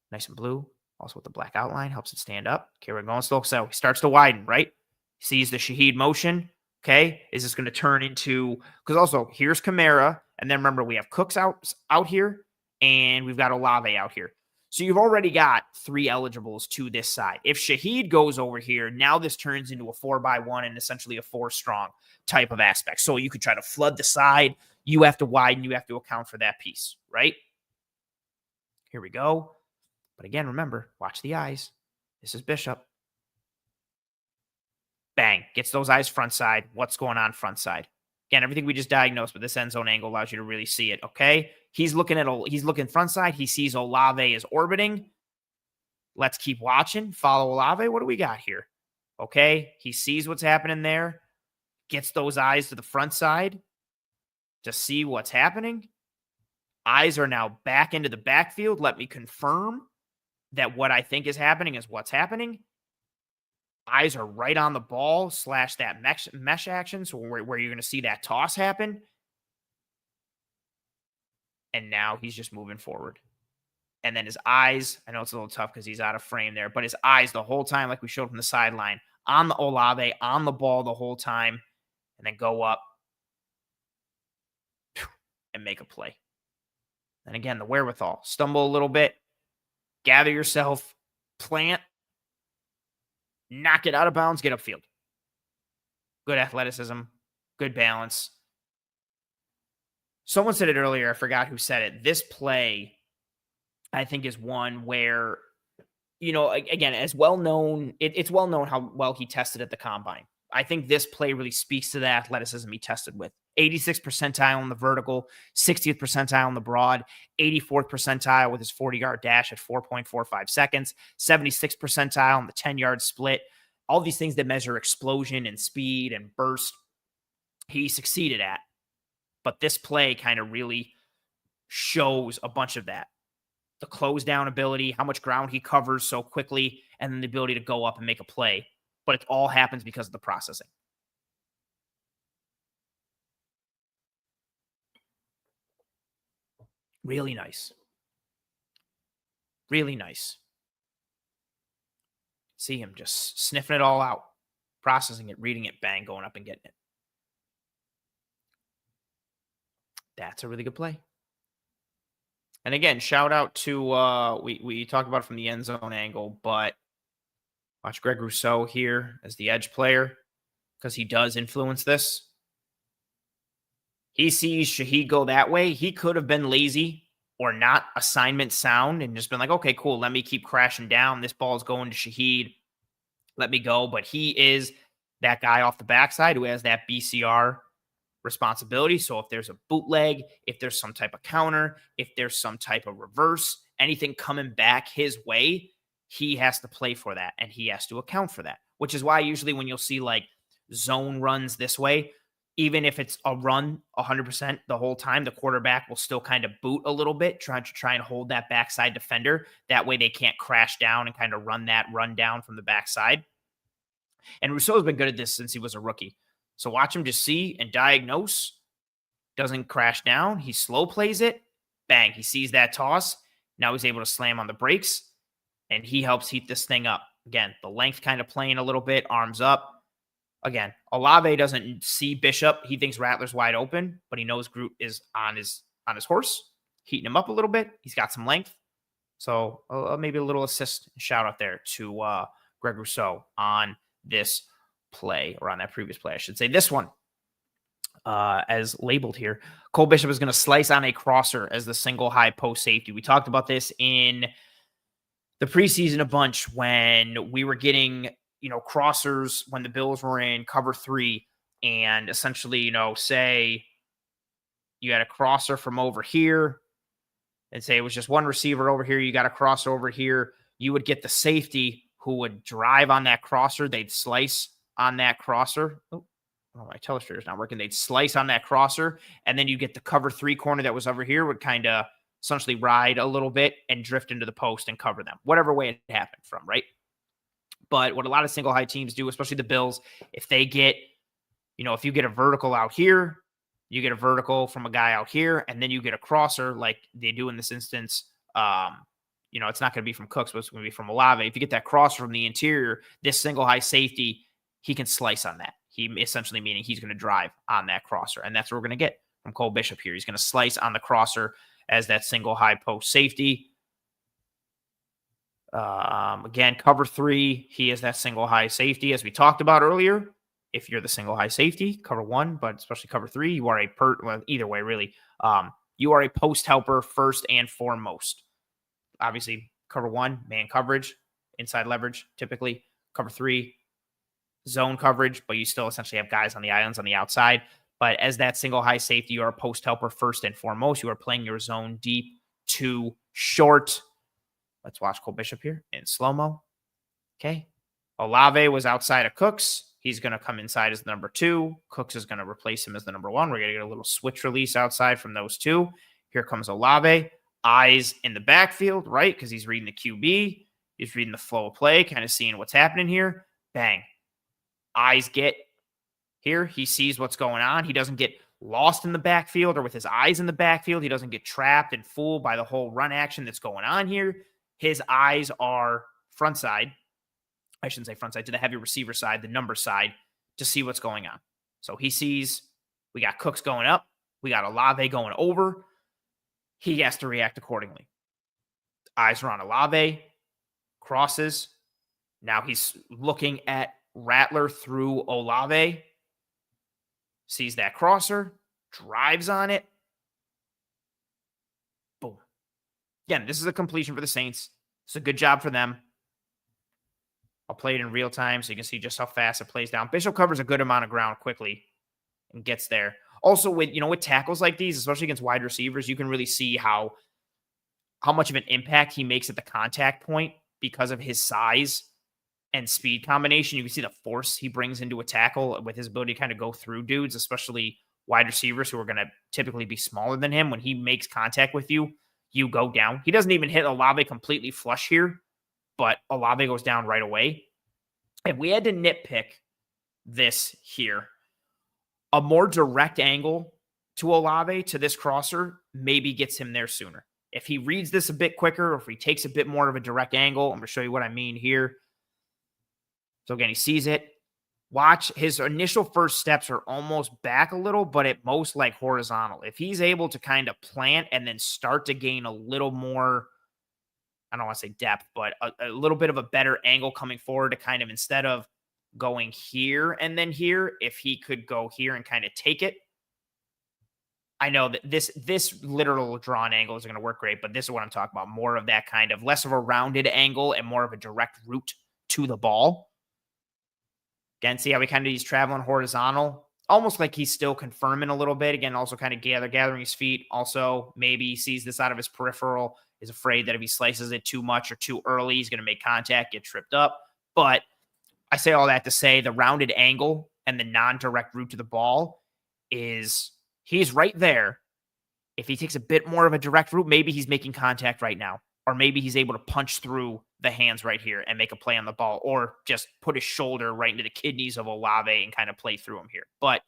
Nice and blue. Also with the black outline, helps it stand up. Okay, we're going slow. So he starts to widen, right? Sees the Shaheed motion. Okay, is this going to turn into, because also here's Kamara, and then remember we have Cooks out here, and we've got Olave out here. So you've already got 3 eligibles to this side. If Shaheed goes over here, now this turns into a 4-by-1 and essentially a 4-strong type of aspect. So you could try to flood the side. You have to widen. You have to account for that piece, right? Here we go. But again, remember, watch the eyes. This is Bishop. Bang. Gets those eyes front side. What's going on front side? Again, everything we just diagnosed, but this end zone angle allows you to really see it, okay? He's looking front side. He sees Olave is orbiting. Let's keep watching. Follow Olave. What do we got here? Okay, he sees what's happening there. Gets those eyes to the front side to see what's happening. Eyes are now back into the backfield. Let me confirm that what I think is happening is what's happening. Eyes are right on the ball / that mesh action. So where you're going to see that toss happen. And now he's just moving forward. And then his eyes, I know it's a little tough because he's out of frame there, but his eyes the whole time, like we showed from the sideline, on the Olave, on the ball the whole time, and then go up and make a play. And again, the wherewithal. Stumble a little bit, gather yourself, plant, knock it out of bounds, get upfield. Good athleticism, good balance. Someone said it earlier. I forgot who said it. This play, I think, is one where, again, as well known, it's well known how well he tested at the combine. I think this play really speaks to the athleticism he tested with. 86th percentile on the vertical, 60th percentile on the broad, 84th percentile with his 40-yard dash at 4.45 seconds, 76th percentile on the 10-yard split. All these things that measure explosion and speed and burst, he succeeded at. But this play kind of really shows a bunch of that. The close down ability, how much ground he covers so quickly, and then the ability to go up and make a play. But it all happens because of the processing. Really nice. Really nice. See him just sniffing it all out, processing it, reading it, bang, going up and getting it. That's a really good play. And again, shout out to, we talked about it from the end zone angle, but Watch Greg Rousseau here as the edge player because he does influence this. He sees Shaheed go that way. He could have been lazy or not assignment sound and just been like, okay, cool. Let me keep crashing down. This ball is going to Shaheed. Let me go. But he is that guy off the backside who has that BCR responsibility. So if there's a bootleg, if there's some type of counter, if there's some type of reverse, anything coming back his way, he has to play for that and he has to account for that, which is why usually when you'll see like zone runs this way, even if it's a run 100% the whole time, the quarterback will still kind of boot a little bit, trying to try and hold that backside defender. That way they can't crash down and kind of run that run down from the backside. And Rousseau's been good at this since he was a rookie. So watch him just see and diagnose. Doesn't crash down. He slow plays it. Bang. He sees that toss. Now he's able to slam on the brakes. And he helps heat this thing up. Again, the length kind of playing a little bit. Arms up. Again, Olave doesn't see Bishop. He thinks Rattler's wide open, but he knows Groot is on his horse, heating him up a little bit. He's got some length. So maybe a little assist shout out there to Greg Rousseau on this play, or on that previous play, I should say. This one, as labeled here, Cole Bishop is going to slice on a crosser as the single high post safety. We talked about this in the preseason a bunch when we were getting, crossers when the Bills were in cover 3, and essentially, say you had a crosser from over here and say it was just one receiver over here. You got a crosser over here. You would get the safety who would drive on that crosser. They'd slice on that crosser. Oh, my telestrator's not working. They'd slice on that crosser, and then you get the cover 3 corner that was over here would kind of essentially ride a little bit and drift into the post and cover them, whatever way it happened from, right? But what a lot of single high teams do, especially the Bills, if they get, if you get a vertical out here, you get a vertical from a guy out here, and then you get a crosser like they do in this instance. It's not going to be from Cooks, but it's going to be from Olave. If you get that crosser from the interior, this single high safety, he can slice on that. He essentially meaning he's going to drive on that crosser. And that's what we're going to get from Cole Bishop here. He's going to slice on the crosser as that single high post safety. Again, cover 3, he is that single high safety, as we talked about earlier. If you're the single high safety, cover 1, but especially cover 3, you are either way, really. You are a post helper first and foremost. Obviously, cover 1, man coverage, inside leverage, typically. Cover 3, zone coverage, but you still essentially have guys on the islands on the outside. But as that single high safety, you are a post helper first and foremost. You are playing your zone deep to short. Let's watch Cole Bishop here in slow-mo. Okay. Olave was outside of Cooks. He's going to come inside as the number 2. Cooks is going to replace him as the number 1. We're going to get a little switch release outside from those 2. Here comes Olave. Eyes in the backfield, right? Because he's reading the QB. He's reading the flow of play, kind of seeing what's happening here. Bang. Eyes get here. He sees what's going on. He doesn't get lost in the backfield or with his eyes in the backfield. He doesn't get trapped and fooled by the whole run action that's going on here. His eyes are front side. I shouldn't say front side, to the heavy receiver side, the number side, to see what's going on. So he sees we got Cooks going up. We got Olave going over. He has to react accordingly. Eyes are on Olave. Crosses. Now he's looking at Rattler through Olave. Sees that crosser. Drives on it. Boom. Again, this is a completion for the Saints. It's a good job for them. I'll play it in real time so you can see just how fast it plays down. Bishop covers a good amount of ground quickly and gets there. Also, with tackles like these, especially against wide receivers, you can really see how much of an impact he makes at the contact point because of his size and speed combination. You can see the force he brings into a tackle with his ability to kind of go through dudes, especially wide receivers who are going to typically be smaller than him. When he makes contact with you, you go down. He doesn't even hit Olave completely flush here, but Olave goes down right away. If we had to nitpick this here, a more direct angle to Olave, to this crosser, maybe gets him there sooner. If he reads this a bit quicker, or if he takes a bit more of a direct angle, I'm going to show you what I mean here. So again, he sees it. Watch, his initial first steps are almost back a little, but at most like horizontal. If he's able to kind of plant and then start to gain a little more I don't want to say depth, but a little bit of a better angle coming forward to kind of, instead of going here and then here, if he could go here and kind of take it. I know that this literal drawn angle is going to work great, but this is what I'm talking about. More of that kind of less of a rounded angle and more of a direct route to the ball. Again, see how he's traveling horizontal, almost like he's still confirming a little bit. Again, also kind of gathering his feet. Also, maybe he sees this out of his peripheral, is afraid that if he slices it too much or too early, he's going to make contact, get tripped up. But I say all that to say the rounded angle and the non-direct route to the ball he's right there. If he takes a bit more of a direct route, maybe he's making contact right now. Or maybe he's able to punch through the hands right here and make a play on the ball, or just put his shoulder right into the kidneys of Olave and kind of play through him here. But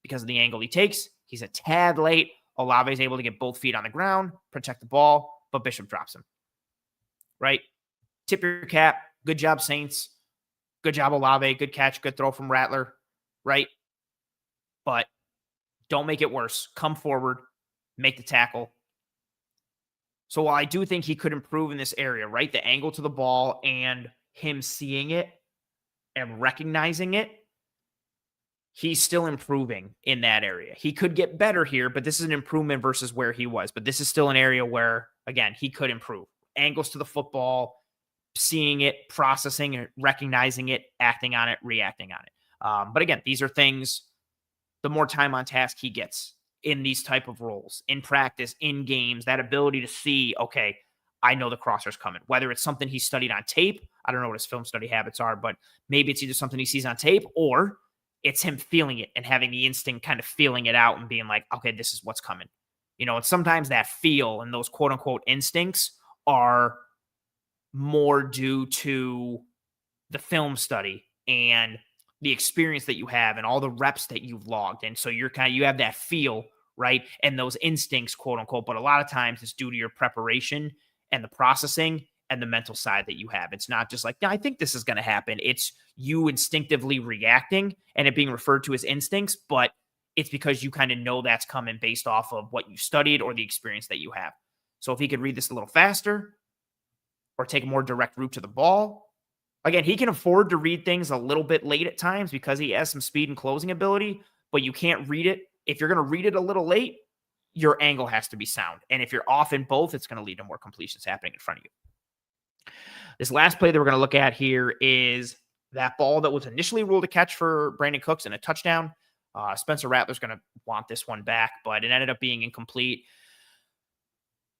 because of the angle he takes, he's a tad late. Olave is able to get both feet on the ground, protect the ball, but Bishop drops him. Right? Tip your cap. Good job, Saints. Good job, Olave. Good catch. Good throw from Rattler. Right? But don't make it worse. Come forward. Make the tackle. So while I do think he could improve in this area, right? The angle to the ball and him seeing it and recognizing it, he's still improving in that area. He could get better here, but this is an improvement versus where he was. But this is still an area where, again, he could improve. Angles to the football, seeing it, processing it, recognizing it, acting on it, reacting on it. But again, these are things, the more time on task he gets in these type of roles, in practice, in games, that ability to see, okay, I know the crosser's coming. Whether it's something he studied on tape, I don't know what his film study habits are, but maybe it's either something he sees on tape or it's him feeling it and having the instinct, kind of feeling it out and being like, okay, this is what's coming. And sometimes that feel and those quote unquote instincts are more due to the film study and the experience that you have and all the reps that you've logged. And so you have that feel, right? And those instincts, quote unquote, but a lot of times it's due to your preparation and the processing and the mental side that you have. It's not just like, I think this is going to happen. It's you instinctively reacting and it being referred to as instincts, but it's because you kind of know that's coming based off of what you studied or the experience that you have. So if he could read this a little faster or take a more direct route to the ball, again, he can afford to read things a little bit late at times because he has some speed and closing ability, but you can't read it. If you're going to read it a little late, your angle has to be sound. And if you're off in both, it's going to lead to more completions happening in front of you. This last play that we're going to look at here is that ball that was initially ruled a catch for Brandon Cooks and a touchdown. Spencer Rattler's going to want this one back, but it ended up being incomplete.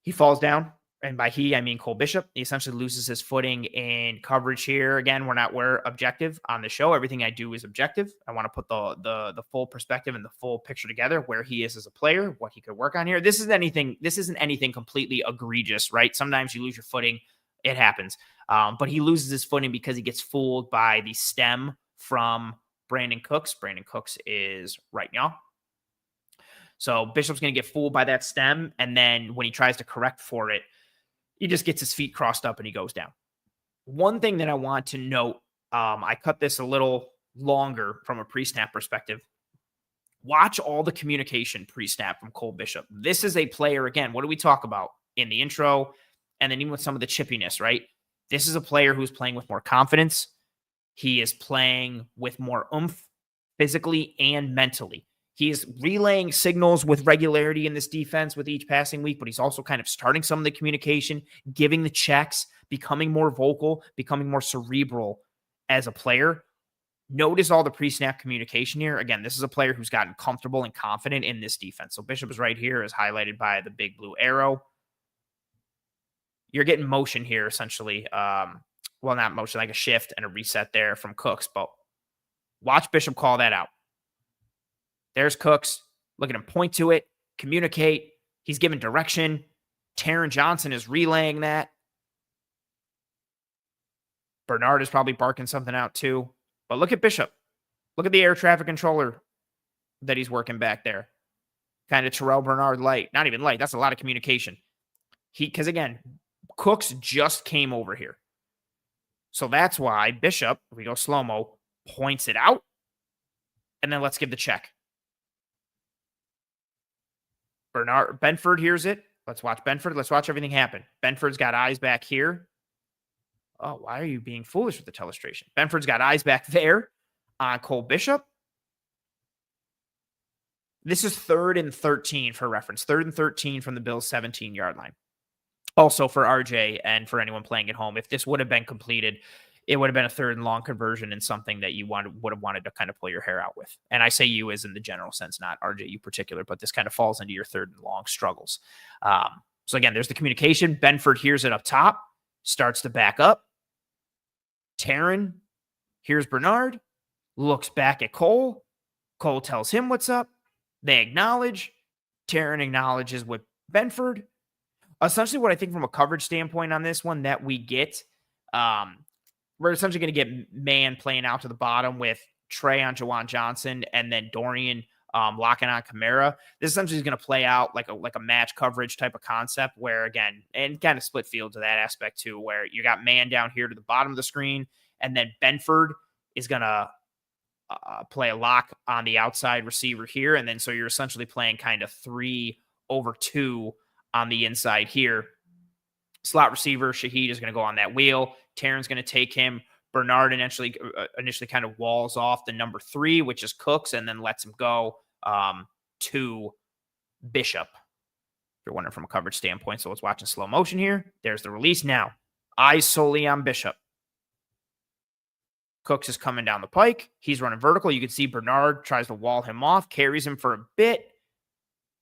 He falls down. And by he, I mean Cole Bishop. He essentially loses his footing in coverage here. Again, we're objective on the show. Everything I do is objective. I want to put the full perspective and the full picture together, where he is as a player, what he could work on here. This isn't anything completely egregious, right? Sometimes you lose your footing. It happens. But he loses his footing because he gets fooled by the stem from Brandon Cooks. Brandon Cooks is right now. So Bishop's going to get fooled by that stem. And then when he tries to correct for it, he just gets his feet crossed up and he goes down. One thing that I want to note, I cut this a little longer from a pre-snap perspective. Watch all the communication pre-snap from Cole Bishop. This is a player, again, what do we talk about in the intro and then even with some of the chippiness, right? This is a player who's playing with more confidence. He is playing with more oomph physically and mentally. He is relaying signals with regularity in this defense with each passing week, but he's also kind of starting some of the communication, giving the checks, becoming more vocal, becoming more cerebral as a player. Notice all the pre-snap communication here. Again, this is a player who's gotten comfortable and confident in this defense. So Bishop is right here, is highlighted by the big blue arrow. You're getting motion here, essentially. Well, not motion, like a shift and a reset there from Cooks, but watch Bishop call that out. There's Cooks. Look at him point to it, communicate. He's giving direction. Taron Johnson is relaying that. Bernard is probably barking something out too. But look at Bishop. Look at the air traffic controller that he's working back there. Kind of Terrell Bernard light. Not even light. That's a lot of communication. Because again, Cooks just came over here. So that's why Bishop, if we go slow-mo, points it out. And then let's give the check. Benford hears it. Let's watch Benford. Let's watch everything happen. Benford's got eyes back here. Oh, why are you being foolish with the telestration? Benford's got eyes back there on Cole Bishop. This is 3rd and 13 for reference. 3rd and 13 from the Bills' 17-yard line. Also for RJ and for anyone playing at home, if this would have been completed, it would have been a 3rd and long conversion and something that you would have wanted to kind of pull your hair out with. And I say you as in the general sense, not RJ you particular, but this kind of falls into your 3rd and long struggles. So again, there's the communication. Benford hears it up top, starts to back up. Taryn hears Bernard, looks back at Cole. Cole tells him what's up. They acknowledge. Taryn acknowledges with Benford. Essentially, what I think from a coverage standpoint on this one that we get, we're essentially going to get man playing out to the bottom with Trey on Jawan Johnson and then Dorian locking on Kamara. This essentially is going to play out like a match coverage type of concept where, again, and kind of split field to that aspect too, where you got man down here to the bottom of the screen, and then Benford is going to play a lock on the outside receiver here. And then so you're essentially playing kind of 3-over-2 on the inside here. Slot receiver, Shaheed is going to go on that wheel. Taryn's going to take him. Bernard initially kind of walls off the number 3, which is Cooks, and then lets him go to Bishop. If you're wondering from a coverage standpoint, so let's watch in slow motion here. There's the release now. Eyes solely on Bishop. Cooks is coming down the pike. He's running vertical. You can see Bernard tries to wall him off, carries him for a bit.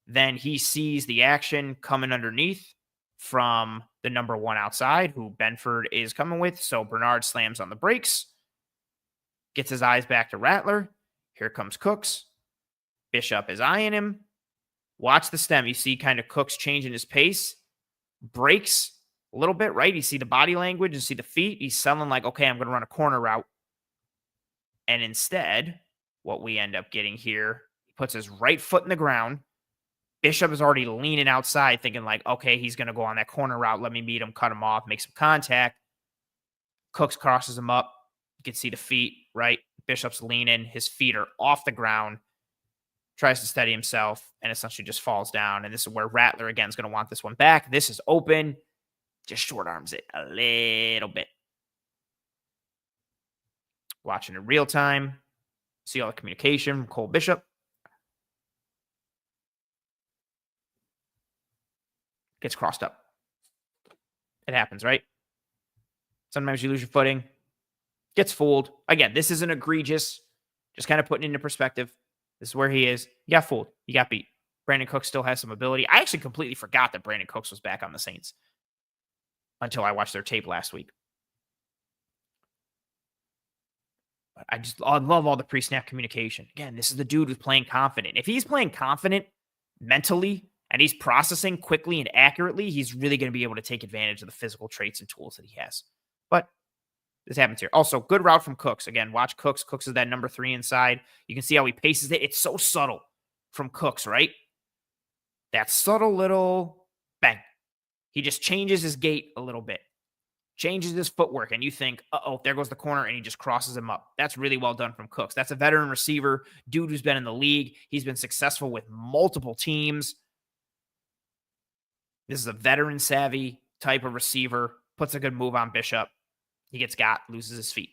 Then he sees the action coming underneath from the number 1 outside, who Benford is coming with. So Bernard slams on the brakes, gets his eyes back to Rattler. Here comes Cooks. Bishop is eyeing him. Watch the stem. You see kind of Cooks changing his pace. Breaks a little bit, right? You see the body language and see the feet. He's selling like, okay, I'm going to run a corner route. And instead, what we end up getting here, he puts his right foot in the ground. Bishop is already leaning outside, thinking like, okay, he's going to go on that corner route. Let me meet him, cut him off, make some contact. Cooks crosses him up. You can see the feet, right? Bishop's leaning. His feet are off the ground. Tries to steady himself and essentially just falls down. And this is where Rattler, again, is going to want this one back. This is open. Just short arms it a little bit. Watching in real time. See all the communication from Cole Bishop. Gets crossed up. It happens, right? Sometimes you lose your footing. Gets fooled. Again, this isn't egregious. Just kind of putting it into perspective. This is where he is. You got fooled. You got beat. Brandon Cooks still has some ability. I actually completely forgot that Brandon Cooks was back on the Saints until I watched their tape last week. But I love all the pre-snap communication. Again, this is the dude who's playing confident. If he's playing confident mentally and he's processing quickly and accurately, he's really going to be able to take advantage of the physical traits and tools that he has. But this happens here. Also, good route from Cooks. Again, watch Cooks. Cooks is that number 3 inside. You can see how he paces it. It's so subtle from Cooks, right? That subtle little bang. He just changes his gait a little bit. Changes his footwork, and you think, uh-oh, there goes the corner, and he just crosses him up. That's really well done from Cooks. That's a veteran receiver, dude who's been in the league. He's been successful with multiple teams. This is a veteran-savvy type of receiver. Puts a good move on Bishop. He gets got, loses his feet.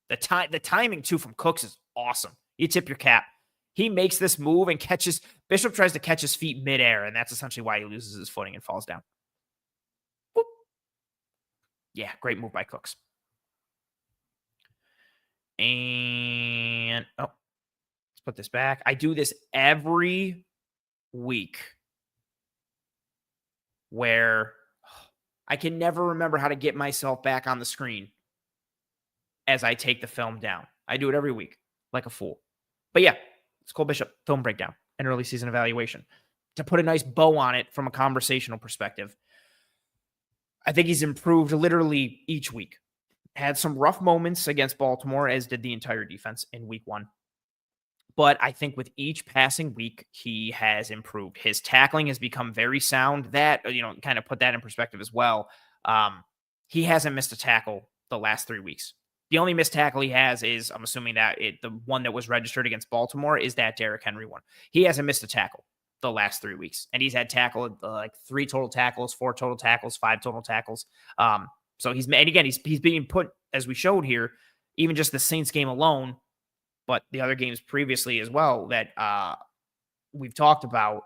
The timing, too, from Cooks is awesome. You tip your cap. He makes this move and catches. Bishop tries to catch his feet midair, and that's essentially why he loses his footing and falls down. Whoop. Yeah, great move by Cooks. And, let's put this back. I do this every week where I can never remember how to get myself back on the screen as I take the film down. I do it every week like a fool. But yeah, it's Cole Bishop film breakdown and early season evaluation. To put a nice bow on it from a conversational perspective, I think he's improved literally each week. Had some rough moments against Baltimore, as did the entire defense in week 1. But I think with each passing week, he has improved. His tackling has become very sound. That, kind of put that in perspective as well. He hasn't missed a tackle the last 3 weeks. The only missed tackle he has is, I'm assuming that the one that was registered against Baltimore is that Derrick Henry one. He hasn't missed a tackle. the last 3 weeks. And he's had like 3 total tackles, 4 total tackles, 5 total tackles. So and again, he's being put, as we showed here, even just the Saints game alone, but the other games previously as well that we've talked about,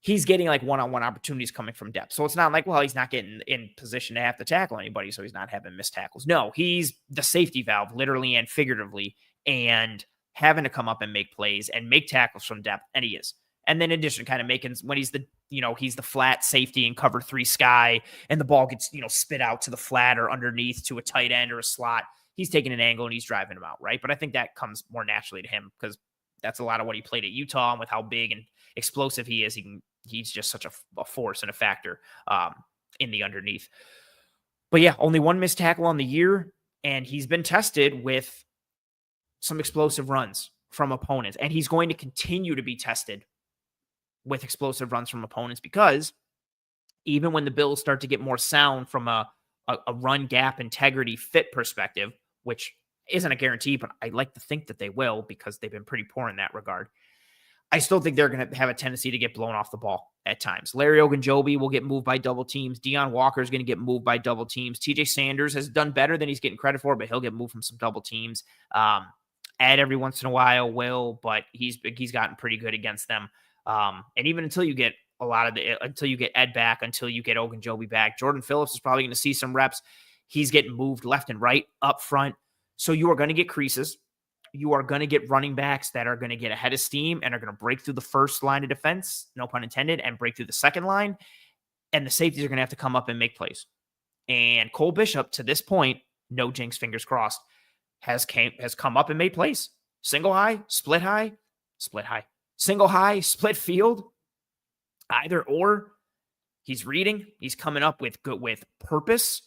he's getting like one-on-one opportunities coming from depth. So it's not like, well, he's not getting in position to have to tackle anybody, so he's not having missed tackles. No, he's the safety valve, literally and figuratively, and having to come up and make plays and make tackles from depth, and he is. And then in addition, kind of making, when he's the flat safety in cover 3 sky, and the ball gets, spit out to the flat or underneath to a tight end or a slot, he's taking an angle and he's driving him out, right? But I think that comes more naturally to him because that's a lot of what he played at Utah, and with how big and explosive he is, he's just such a force and a factor in the underneath. But yeah, only 1 missed tackle on the year, and he's been tested with some explosive runs from opponents, and he's going to continue to be tested with explosive runs from opponents, because even when the Bills start to get more sound from a run gap integrity fit perspective, which isn't a guarantee, but I like to think that they will because they've been pretty poor in that regard, I still think they're going to have a tendency to get blown off the ball at times. Larry Ogunjobi will get moved by double teams. Deion Walker is going to get moved by double teams. TJ Sanders has done better than he's getting credit for, but he'll get moved from some double teams. Ed every once in a while will, but he's gotten pretty good against them. And even until you get until you get Ed back, until you get Ogunjobi back, Jordan Phillips is probably going to see some reps. He's getting moved left and right up front. So you are going to get creases. You are going to get running backs that are going to get ahead of steam and are going to break through the first line of defense, no pun intended, and break through the second line. And the safeties are going to have to come up and make plays. And Cole Bishop, to this point, no jinx, fingers crossed, has come up and made plays. Single high, split high, single high, split field, either or. He's reading. He's coming up with purpose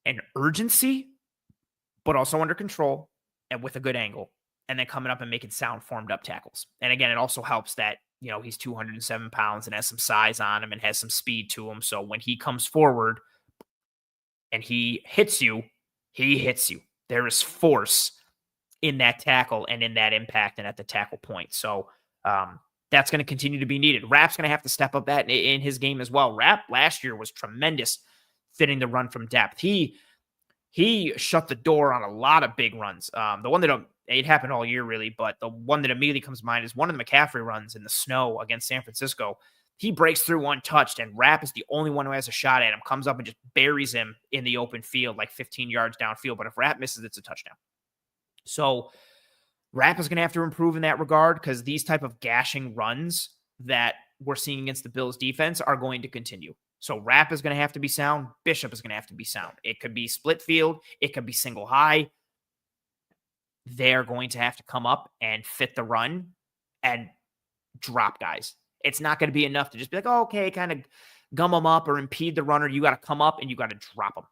and urgency, but also under control and with a good angle, and then coming up and making sound formed up tackles. And again, it also helps that, he's 207 pounds and has some size on him and has some speed to him. So when he comes forward and he hits you. There is force in that tackle and in that impact and at the tackle point. So that's going to continue to be needed. Rapp's going to have to step up that in his game as well. Rapp last year was tremendous fitting the run from depth. He shut the door on a lot of big runs. The one that it happened all year really, but the one that immediately comes to mind is one of the McCaffrey runs in the snow against San Francisco. He breaks through untouched, and Rapp is the only one who has a shot at him, comes up and just buries him in the open field, like 15 yards downfield. But if Rapp misses, it's a touchdown. So Rapp is going to have to improve in that regard, because these type of gashing runs that we're seeing against the Bills defense are going to continue. So Rapp is going to have to be sound. Bishop is going to have to be sound. It could be split field. It could be single high. They're going to have to come up and fit the run and drop guys. It's not going to be enough to just be like, oh, okay, kind of gum them up or impede the runner. You got to come up and you got to drop them.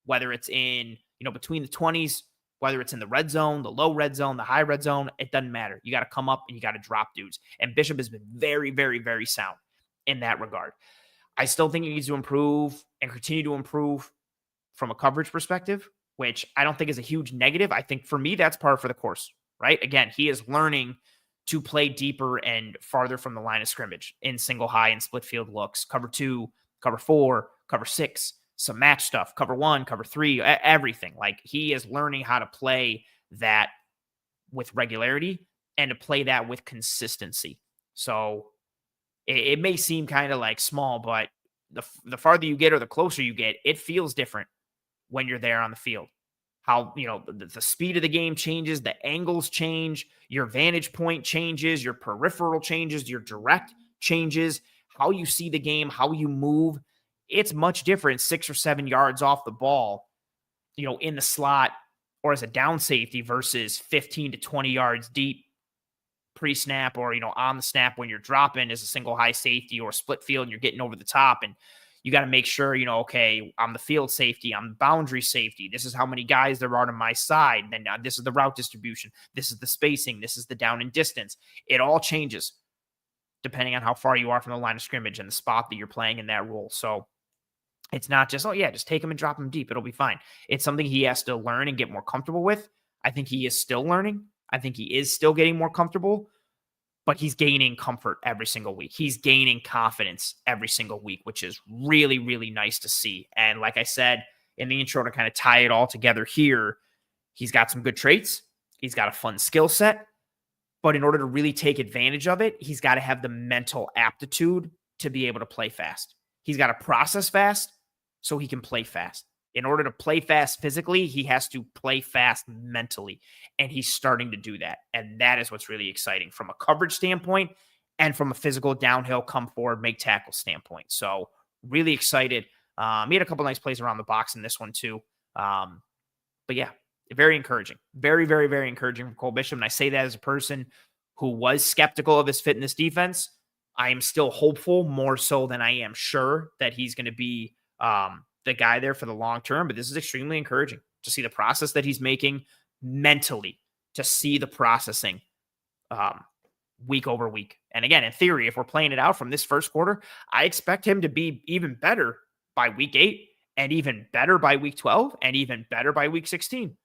Whether it's in, between the 20s, whether it's in the red zone, the low red zone, the high red zone, it doesn't matter. You got to come up and you got to drop dudes. And Bishop has been very, very, very sound in that regard. I still think he needs to improve and continue to improve from a coverage perspective, which I don't think is a huge negative. I think for me, that's par for the course, right? Again, he is learning to play deeper and farther from the line of scrimmage in single high and split field looks, cover 2, cover 4, cover 6, some match stuff, cover 1, cover 3, everything. Like, he is learning how to play that with regularity and to play that with consistency. So it may seem kind of like small, but the farther you get or the closer you get, it feels different when you're there on the field. How, the speed of the game changes, the angles change, your vantage point changes, your peripheral changes, your direct changes, how you see the game, how you move. It's much different 6 or 7 yards off the ball, in the slot or as a down safety versus 15 to 20 yards deep pre-snap or, on the snap when you're dropping as a single high safety or split field and you're getting over the top. And you got to make sure, okay, I'm the field safety, I'm the boundary safety. This is how many guys there are on my side. Then this is the route distribution. This is the spacing. This is the down and distance. It all changes depending on how far you are from the line of scrimmage and the spot that you're playing in that role. So it's not just, just take him and drop him deep. It'll be fine. It's something he has to learn and get more comfortable with. I think he is still learning. I think he is still getting more comfortable. but he's gaining comfort every single week. He's gaining confidence every single week, which is really, really nice to see. And like I said in the intro, to kind of tie it all together here, he's got some good traits. He's got a fun skill set. But in order to really take advantage of it, he's got to have the mental aptitude to be able to play fast. He's got to process fast so he can play fast. In order to play fast physically, he has to play fast mentally. And he's starting to do that. And that is what's really exciting from a coverage standpoint and from a physical downhill, come forward, make tackle standpoint. So really excited. He had a couple nice plays around the box in this one too. But yeah, very encouraging. Very, very, very encouraging from Cole Bishop. And I say that as a person who was skeptical of his fit in this defense. I am still hopeful, more so than I am sure that he's going to be the guy there for the long term. But this is extremely encouraging to see the process that he's making mentally, to see the processing week over week. And again, in theory, if we're playing it out from this first quarter, I expect him to be even better by week 8 and even better by week 12 and even better by week 16.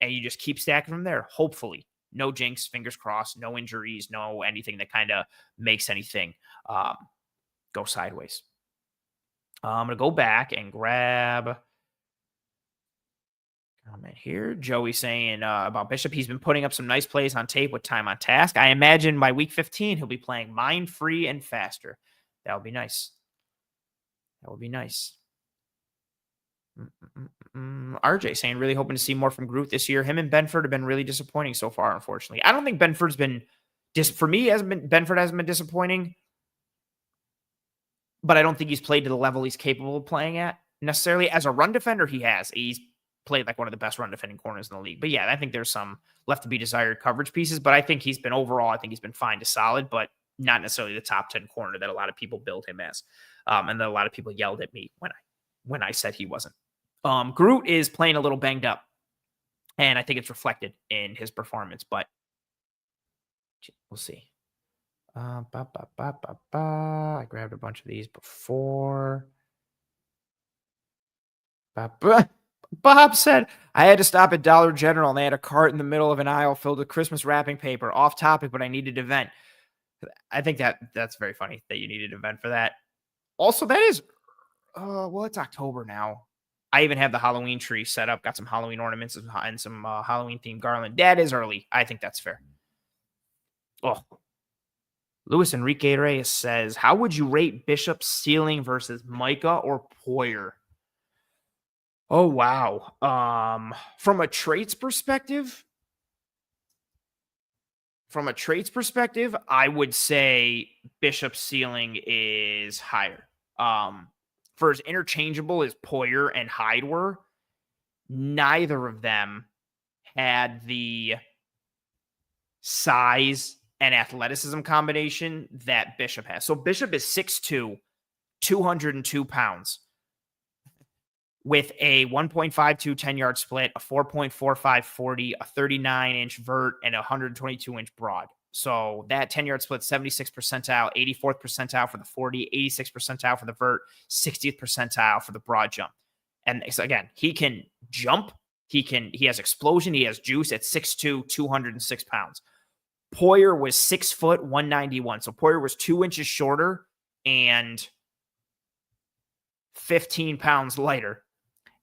And you just keep stacking from there, hopefully. No jinx, fingers crossed, no injuries, no anything that kind of makes anything go sideways. I'm going to go back and grab a comment here. Joey saying about Bishop, he's been putting up some nice plays on tape with time on task. I imagine by week 15, he'll be playing mind-free and faster. That would be nice. That would be nice. RJ saying, really hoping to see more from Groot this year. Him and Benford have been really disappointing so far, unfortunately. I don't think Benford's been, for me, Benford hasn't been disappointing, but I don't think he's played to the level he's capable of playing at necessarily. As a run defender, he has. He's played like one of the best run defending corners in the league. But yeah, I think there's some left to be desired coverage pieces, but I think he's been overall, I think he's been fine to solid, but not necessarily the top 10 corner that a lot of people build him as. And then a lot of people yelled at me when I said he wasn't. Groot is playing a little banged up, and I think it's reflected in his performance, but we'll see. I grabbed a bunch of these before. Bob said, I had to stop at Dollar General, and they had a cart in the middle of an aisle filled with Christmas wrapping paper. Off topic, but I needed to vent. I think that's very funny that you needed to vent for that. Also, that is, well, it's October now. I even have the Halloween tree set up, got some Halloween ornaments and some Halloween-themed garland. That is early. I think that's fair. Oh, Luis Enrique Reyes says, how would you rate Bishop's ceiling versus Micah or Poyer? Oh, wow. From a traits perspective, I would say Bishop's ceiling is higher. For as interchangeable as Poyer and Hyde were, neither of them had the size and athleticism combination that Bishop has. So Bishop is 6'2", 202 pounds, with a 1.52 10-yard split, a 4.45 40, a 39-inch vert, and a 122-inch broad. So that 10-yard split, 76th percentile, 84th percentile for the 40, 86th percentile for the vert, 60th percentile for the broad jump. And so again, he can jump. He has explosion. He has juice at 6'2", 206 pounds. Poyer was 6 foot, 191. So Poyer was 2 inches shorter and 15 pounds lighter.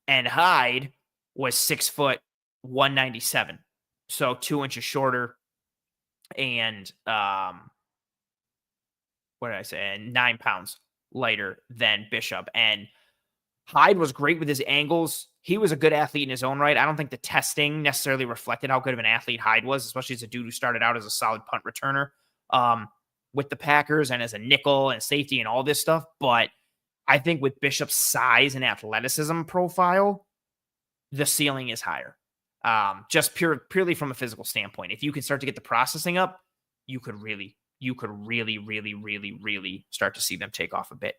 And Hyde was 6 foot, 197. So 2 inches shorter and what did I say? And 9 pounds lighter than Bishop. And Hyde was great with his angles. He was a good athlete in his own right. I don't think the testing necessarily reflected how good of an athlete Hyde was, especially as a dude who started out as a solid punt returner with the Packers and as a nickel and safety and all this stuff. But I think with Bishop's size and athleticism profile, the ceiling is higher. Just purely from a physical standpoint. If you can start to get the processing up, you could really start to see them take off a bit.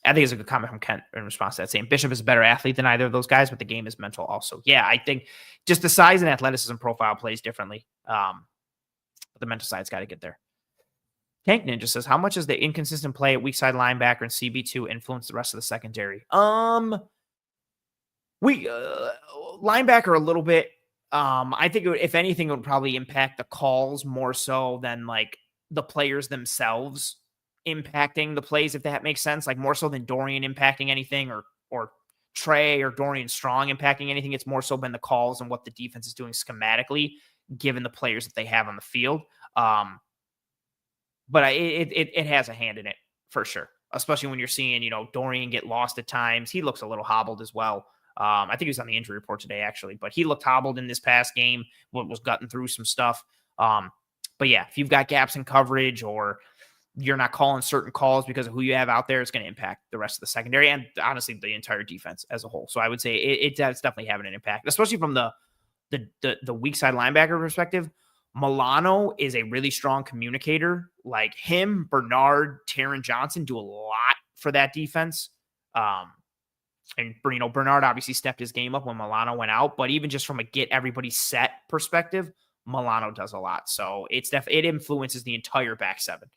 I think it's a good comment from Kent in response to that, saying Bishop is a better athlete than either of those guys, but the game is mental also. Yeah, I think just the size and athleticism profile plays differently. But the mental side's got to get there. Tank Ninja says, how much does the inconsistent play at weak side linebacker and CB2 influence the rest of the secondary? Linebacker a little bit. I think if anything, it would probably impact the calls more so than like the players themselves impacting the plays, if that makes sense. Like more so than Dorian impacting anything or Trey or Dorian Strong impacting anything. It's more so been the calls and what the defense is doing schematically, given the players that they have on the field. But it has a hand in it for sure, especially when you're seeing, Dorian get lost at times. He looks a little hobbled as well. I think he was on the injury report today, actually, but he looked hobbled in this past game, was gutting through some stuff. But yeah, if you've got gaps in coverage or you're not calling certain calls because of who you have out there, it's going to impact the rest of the secondary and honestly the entire defense as a whole. So I would say it's definitely having an impact, especially from the weak side linebacker perspective. Milano is a really strong communicator. Like him, Bernard, Taron Johnson do a lot for that defense. And Bernard obviously stepped his game up when Milano went out, but even just from a get everybody set perspective, Milano does a lot. So it influences the entire back seven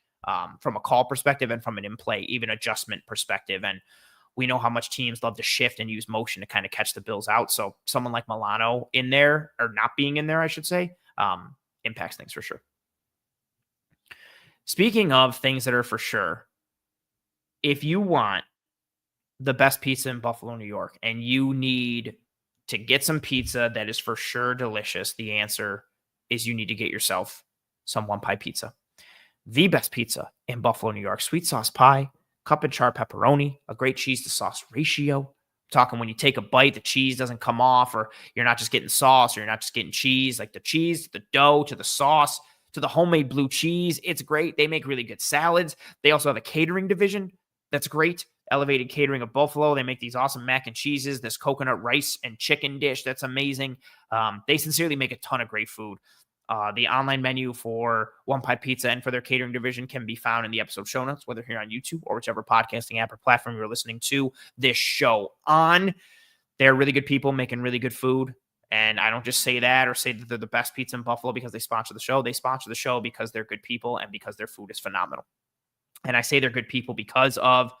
from a call perspective and from an in-play, even adjustment perspective. And we know how much teams love to shift and use motion to kind of catch the Bills out. So someone like Milano in there, or not being in there, I should say, impacts things for sure. Speaking of things that are for sure, if you want the best pizza in Buffalo, New York, and you need to get some pizza that is for sure delicious, the answer is you need to get yourself some One Pie Pizza. The best pizza in Buffalo, New York. Sweet sauce pie, cup and char pepperoni, a great cheese to sauce ratio. I'm talking when you take a bite, the cheese doesn't come off, or you're not just getting sauce, or you're not just getting cheese, like the cheese, to the dough, to the sauce, to the homemade blue cheese. It's great. They make really good salads. They also have a catering division that's great. Elevated Catering of Buffalo. They make these awesome mac and cheeses, this coconut rice and chicken dish that's amazing. They sincerely make a ton of great food. The online menu for One Pie Pizza and for their catering division can be found in the episode show notes, whether here on YouTube or whichever podcasting app or platform you're listening to this show on. They're really good people making really good food. And I don't just say that or say that they're the best pizza in Buffalo because they sponsor the show. They sponsor the show because they're good people and because their food is phenomenal. And I say they're good people because of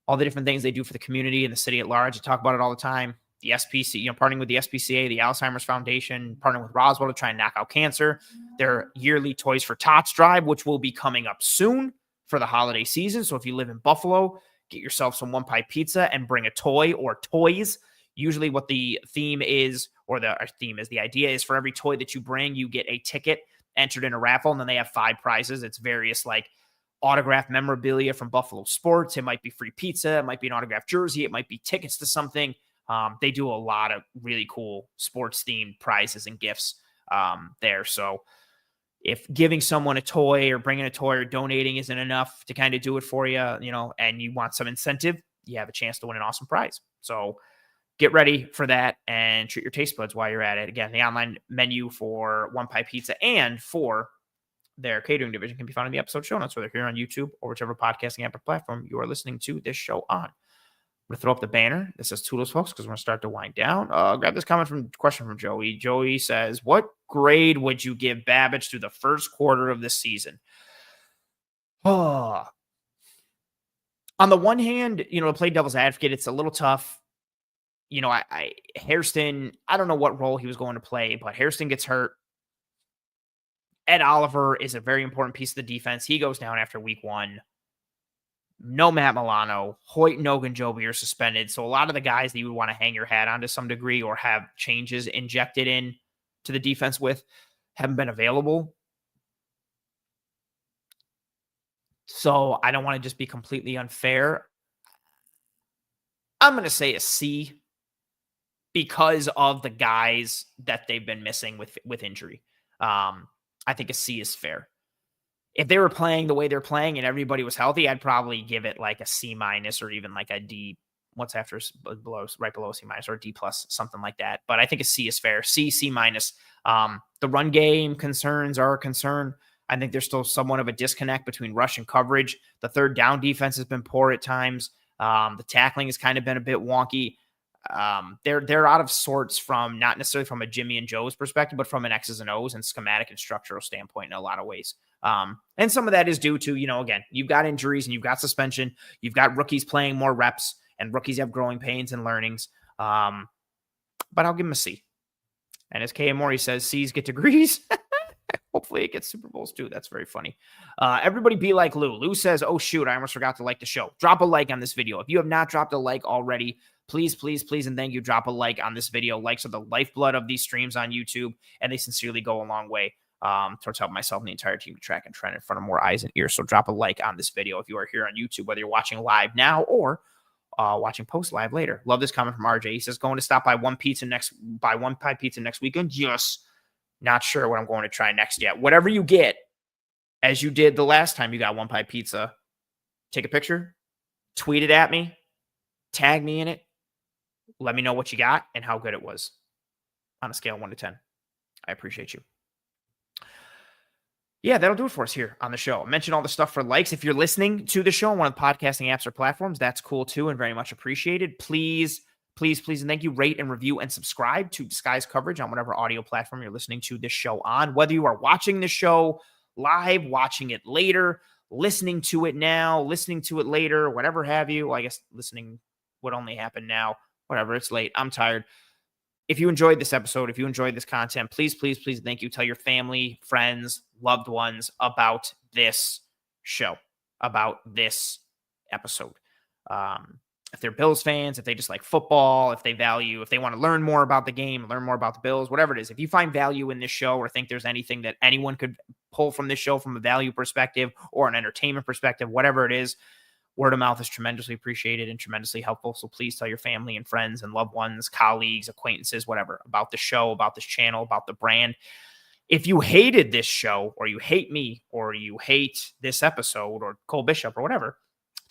all the different things they do for the community and the city at large. I talk about it all the time. The SPC, partnering with the SPCA, the Alzheimer's Foundation, partnering with Roswell to try and knock out cancer. Their yearly Toys for Tots drive, which will be coming up soon for the holiday season. So if you live in Buffalo, get yourself some One Pie Pizza and bring a toy or toys. Usually what the theme is, or the idea is for every toy that you bring, you get a ticket entered in a raffle, and then they have 5 prizes. It's various like autographed memorabilia from Buffalo sports. It might be free pizza. It might be an autographed jersey. It might be tickets to something. They do a lot of really cool sports themed prizes and gifts there. So if giving someone a toy or bringing a toy or donating isn't enough to kind of do it for you, and you want some incentive, you have a chance to win an awesome prize. So get ready for that and treat your taste buds while you're at it. Again, the online menu for One Pie Pizza and for their catering division can be found in the episode show notes, whether here on YouTube or whichever podcasting app or platform you are listening to this show on. I'm going to throw up the banner that says Toodles, folks, because we're going to start to wind down. Grab this question from Joey. Joey says, what grade would you give Babbage through the first quarter of this season? On the one hand, to play devil's advocate, it's a little tough. Hairston, I don't know what role he was going to play, but Hairston gets hurt. Ed Oliver is a very important piece of the defense. He goes down after week 1. No Matt Milano. Hoyt and Ogunjobi are suspended. So a lot of the guys that you would want to hang your hat on to some degree or have changes injected in to the defense with haven't been available. So I don't want to just be completely unfair. I'm going to say a C because of the guys that they've been missing with injury. I think a C is fair. If they were playing the way they're playing and everybody was healthy, I'd probably give it like a C- or even like a D. What's after right below C- or a D+, something like that. But I think a C is fair. C-. The run game concerns are a concern. I think there's still somewhat of a disconnect between rush and coverage. The third down defense has been poor at times. The tackling has kind of been a bit wonky. They're out of sorts from not necessarily from a Jimmy and Joe's perspective, but from an X's and O's and schematic and structural standpoint in a lot of ways. And some of that is due to, again, you've got injuries and you've got suspension, you've got rookies playing more reps, and rookies have growing pains and learnings. But I'll give them a C. And as K.M. Morey says, C's get degrees. Hopefully it gets Super Bowls too. That's very funny. Everybody be like Lou. Lou says, oh, shoot, I almost forgot to like the show. Drop a like on this video. If you have not dropped a like already, please, please, please, and thank you, drop a like on this video. Likes are the lifeblood of these streams on YouTube, and they sincerely go a long way towards helping myself and the entire team to track and trend in front of more eyes and ears. So drop a like on this video if you are here on YouTube, whether you're watching live now or watching post live later. Love this comment from RJ. He says, going to stop by one pie pizza next weekend. Yes. Not sure what I'm going to try next yet. Whatever you get, as you did the last time you got one pie pizza, take a picture, tweet it at me, tag me in it. Let me know what you got and how good it was on a scale of 1 to 10. I appreciate you. Yeah, that'll do it for us here on the show. I mentioned all the stuff for likes. If you're listening to the show on one of the podcasting apps or platforms, that's cool too and very much appreciated. Please, and thank you, rate and review and subscribe to Disguise Coverage on whatever audio platform you're listening to this show on. Whether you are watching the show live, watching it later, listening to it now, listening to it later, whatever have you. Well, I guess listening would only happen now. Whatever, it's late. I'm tired. If you enjoyed this episode, if you enjoyed this content, please, thank you. Tell your family, friends, loved ones about this show, about this episode. If they're Bills fans, if they just like football, if they want to learn more about the game, learn more about the Bills, whatever it is, if you find value in this show or think there's anything that anyone could pull from this show from a value perspective or an entertainment perspective, whatever it is, word of mouth is tremendously appreciated and tremendously helpful. So please tell your family and friends and loved ones, colleagues, acquaintances, whatever, about the show, about this channel, about the brand. If you hated this show or you hate me or you hate this episode or Cole Bishop or whatever,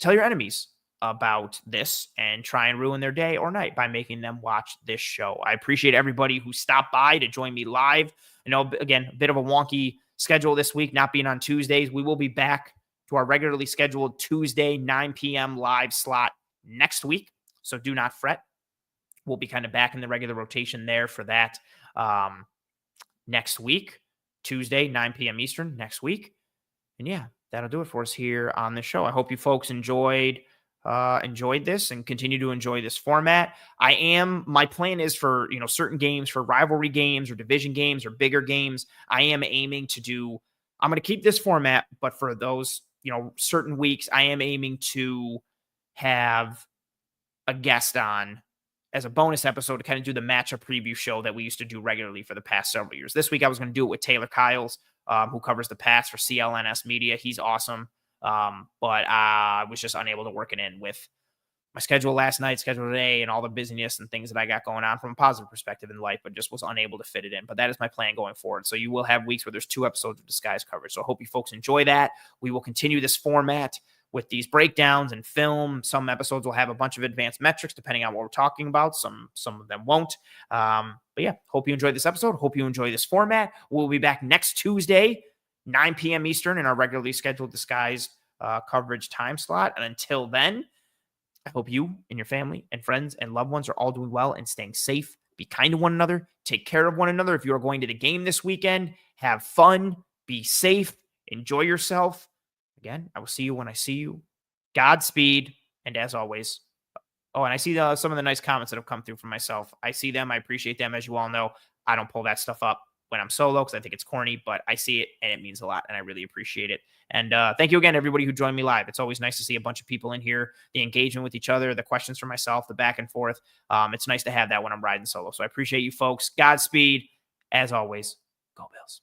tell your enemies about this and try and ruin their day or night by making them watch this show. I appreciate everybody who stopped by to join me live. I know, again, a bit of a wonky schedule this week, not being on Tuesdays. We will be back to our regularly scheduled Tuesday, 9 p.m. live slot next week. So do not fret. We'll be kind of back in the regular rotation there for that next week, Tuesday, 9 p.m. Eastern next week. And yeah, that'll do it for us here on the show. I hope you folks enjoyed this and continue to enjoy this format. My plan is for, certain games, for rivalry games or division games or bigger games, I am aiming to I'm going to keep this format, but for those, certain weeks, I am aiming to have a guest on as a bonus episode to kind of do the matchup preview show that we used to do regularly for the past several years. This week, I was going to do it with Taylor Kiles, who covers the Pats for CLNS Media. He's awesome. But I was just unable to work it in with my schedule last night, schedule today, and all the busyness and things that I got going on from a positive perspective in life, but just was unable to fit it in. But that is my plan going forward. So you will have weeks where there's 2 episodes of Disguise Coverage. So I hope you folks enjoy that. We will continue this format with these breakdowns and film. Some episodes will have a bunch of advanced metrics depending on what we're talking about. Some of them won't. But yeah, hope you enjoyed this episode. Hope you enjoy this format. We'll be back next Tuesday, 9 p.m. Eastern in our regularly scheduled Disguise Coverage time slot. And until then, I hope you and your family and friends and loved ones are all doing well and staying safe. Be kind to one another. Take care of one another. If you are going to the game this weekend, have fun. Be safe. Enjoy yourself. Again, I will see you when I see you. Godspeed. And as always, and I see some of the nice comments that have come through from myself. I see them. I appreciate them. As you all know, I don't pull that stuff up when I'm solo because I think it's corny, but I see it and it means a lot and I really appreciate it. And thank you again, everybody who joined me live. It's always nice to see a bunch of people in here, the engagement with each other, the questions from myself, the back and forth. It's nice to have that when I'm riding solo. So I appreciate you folks. Godspeed. As always, go Bills.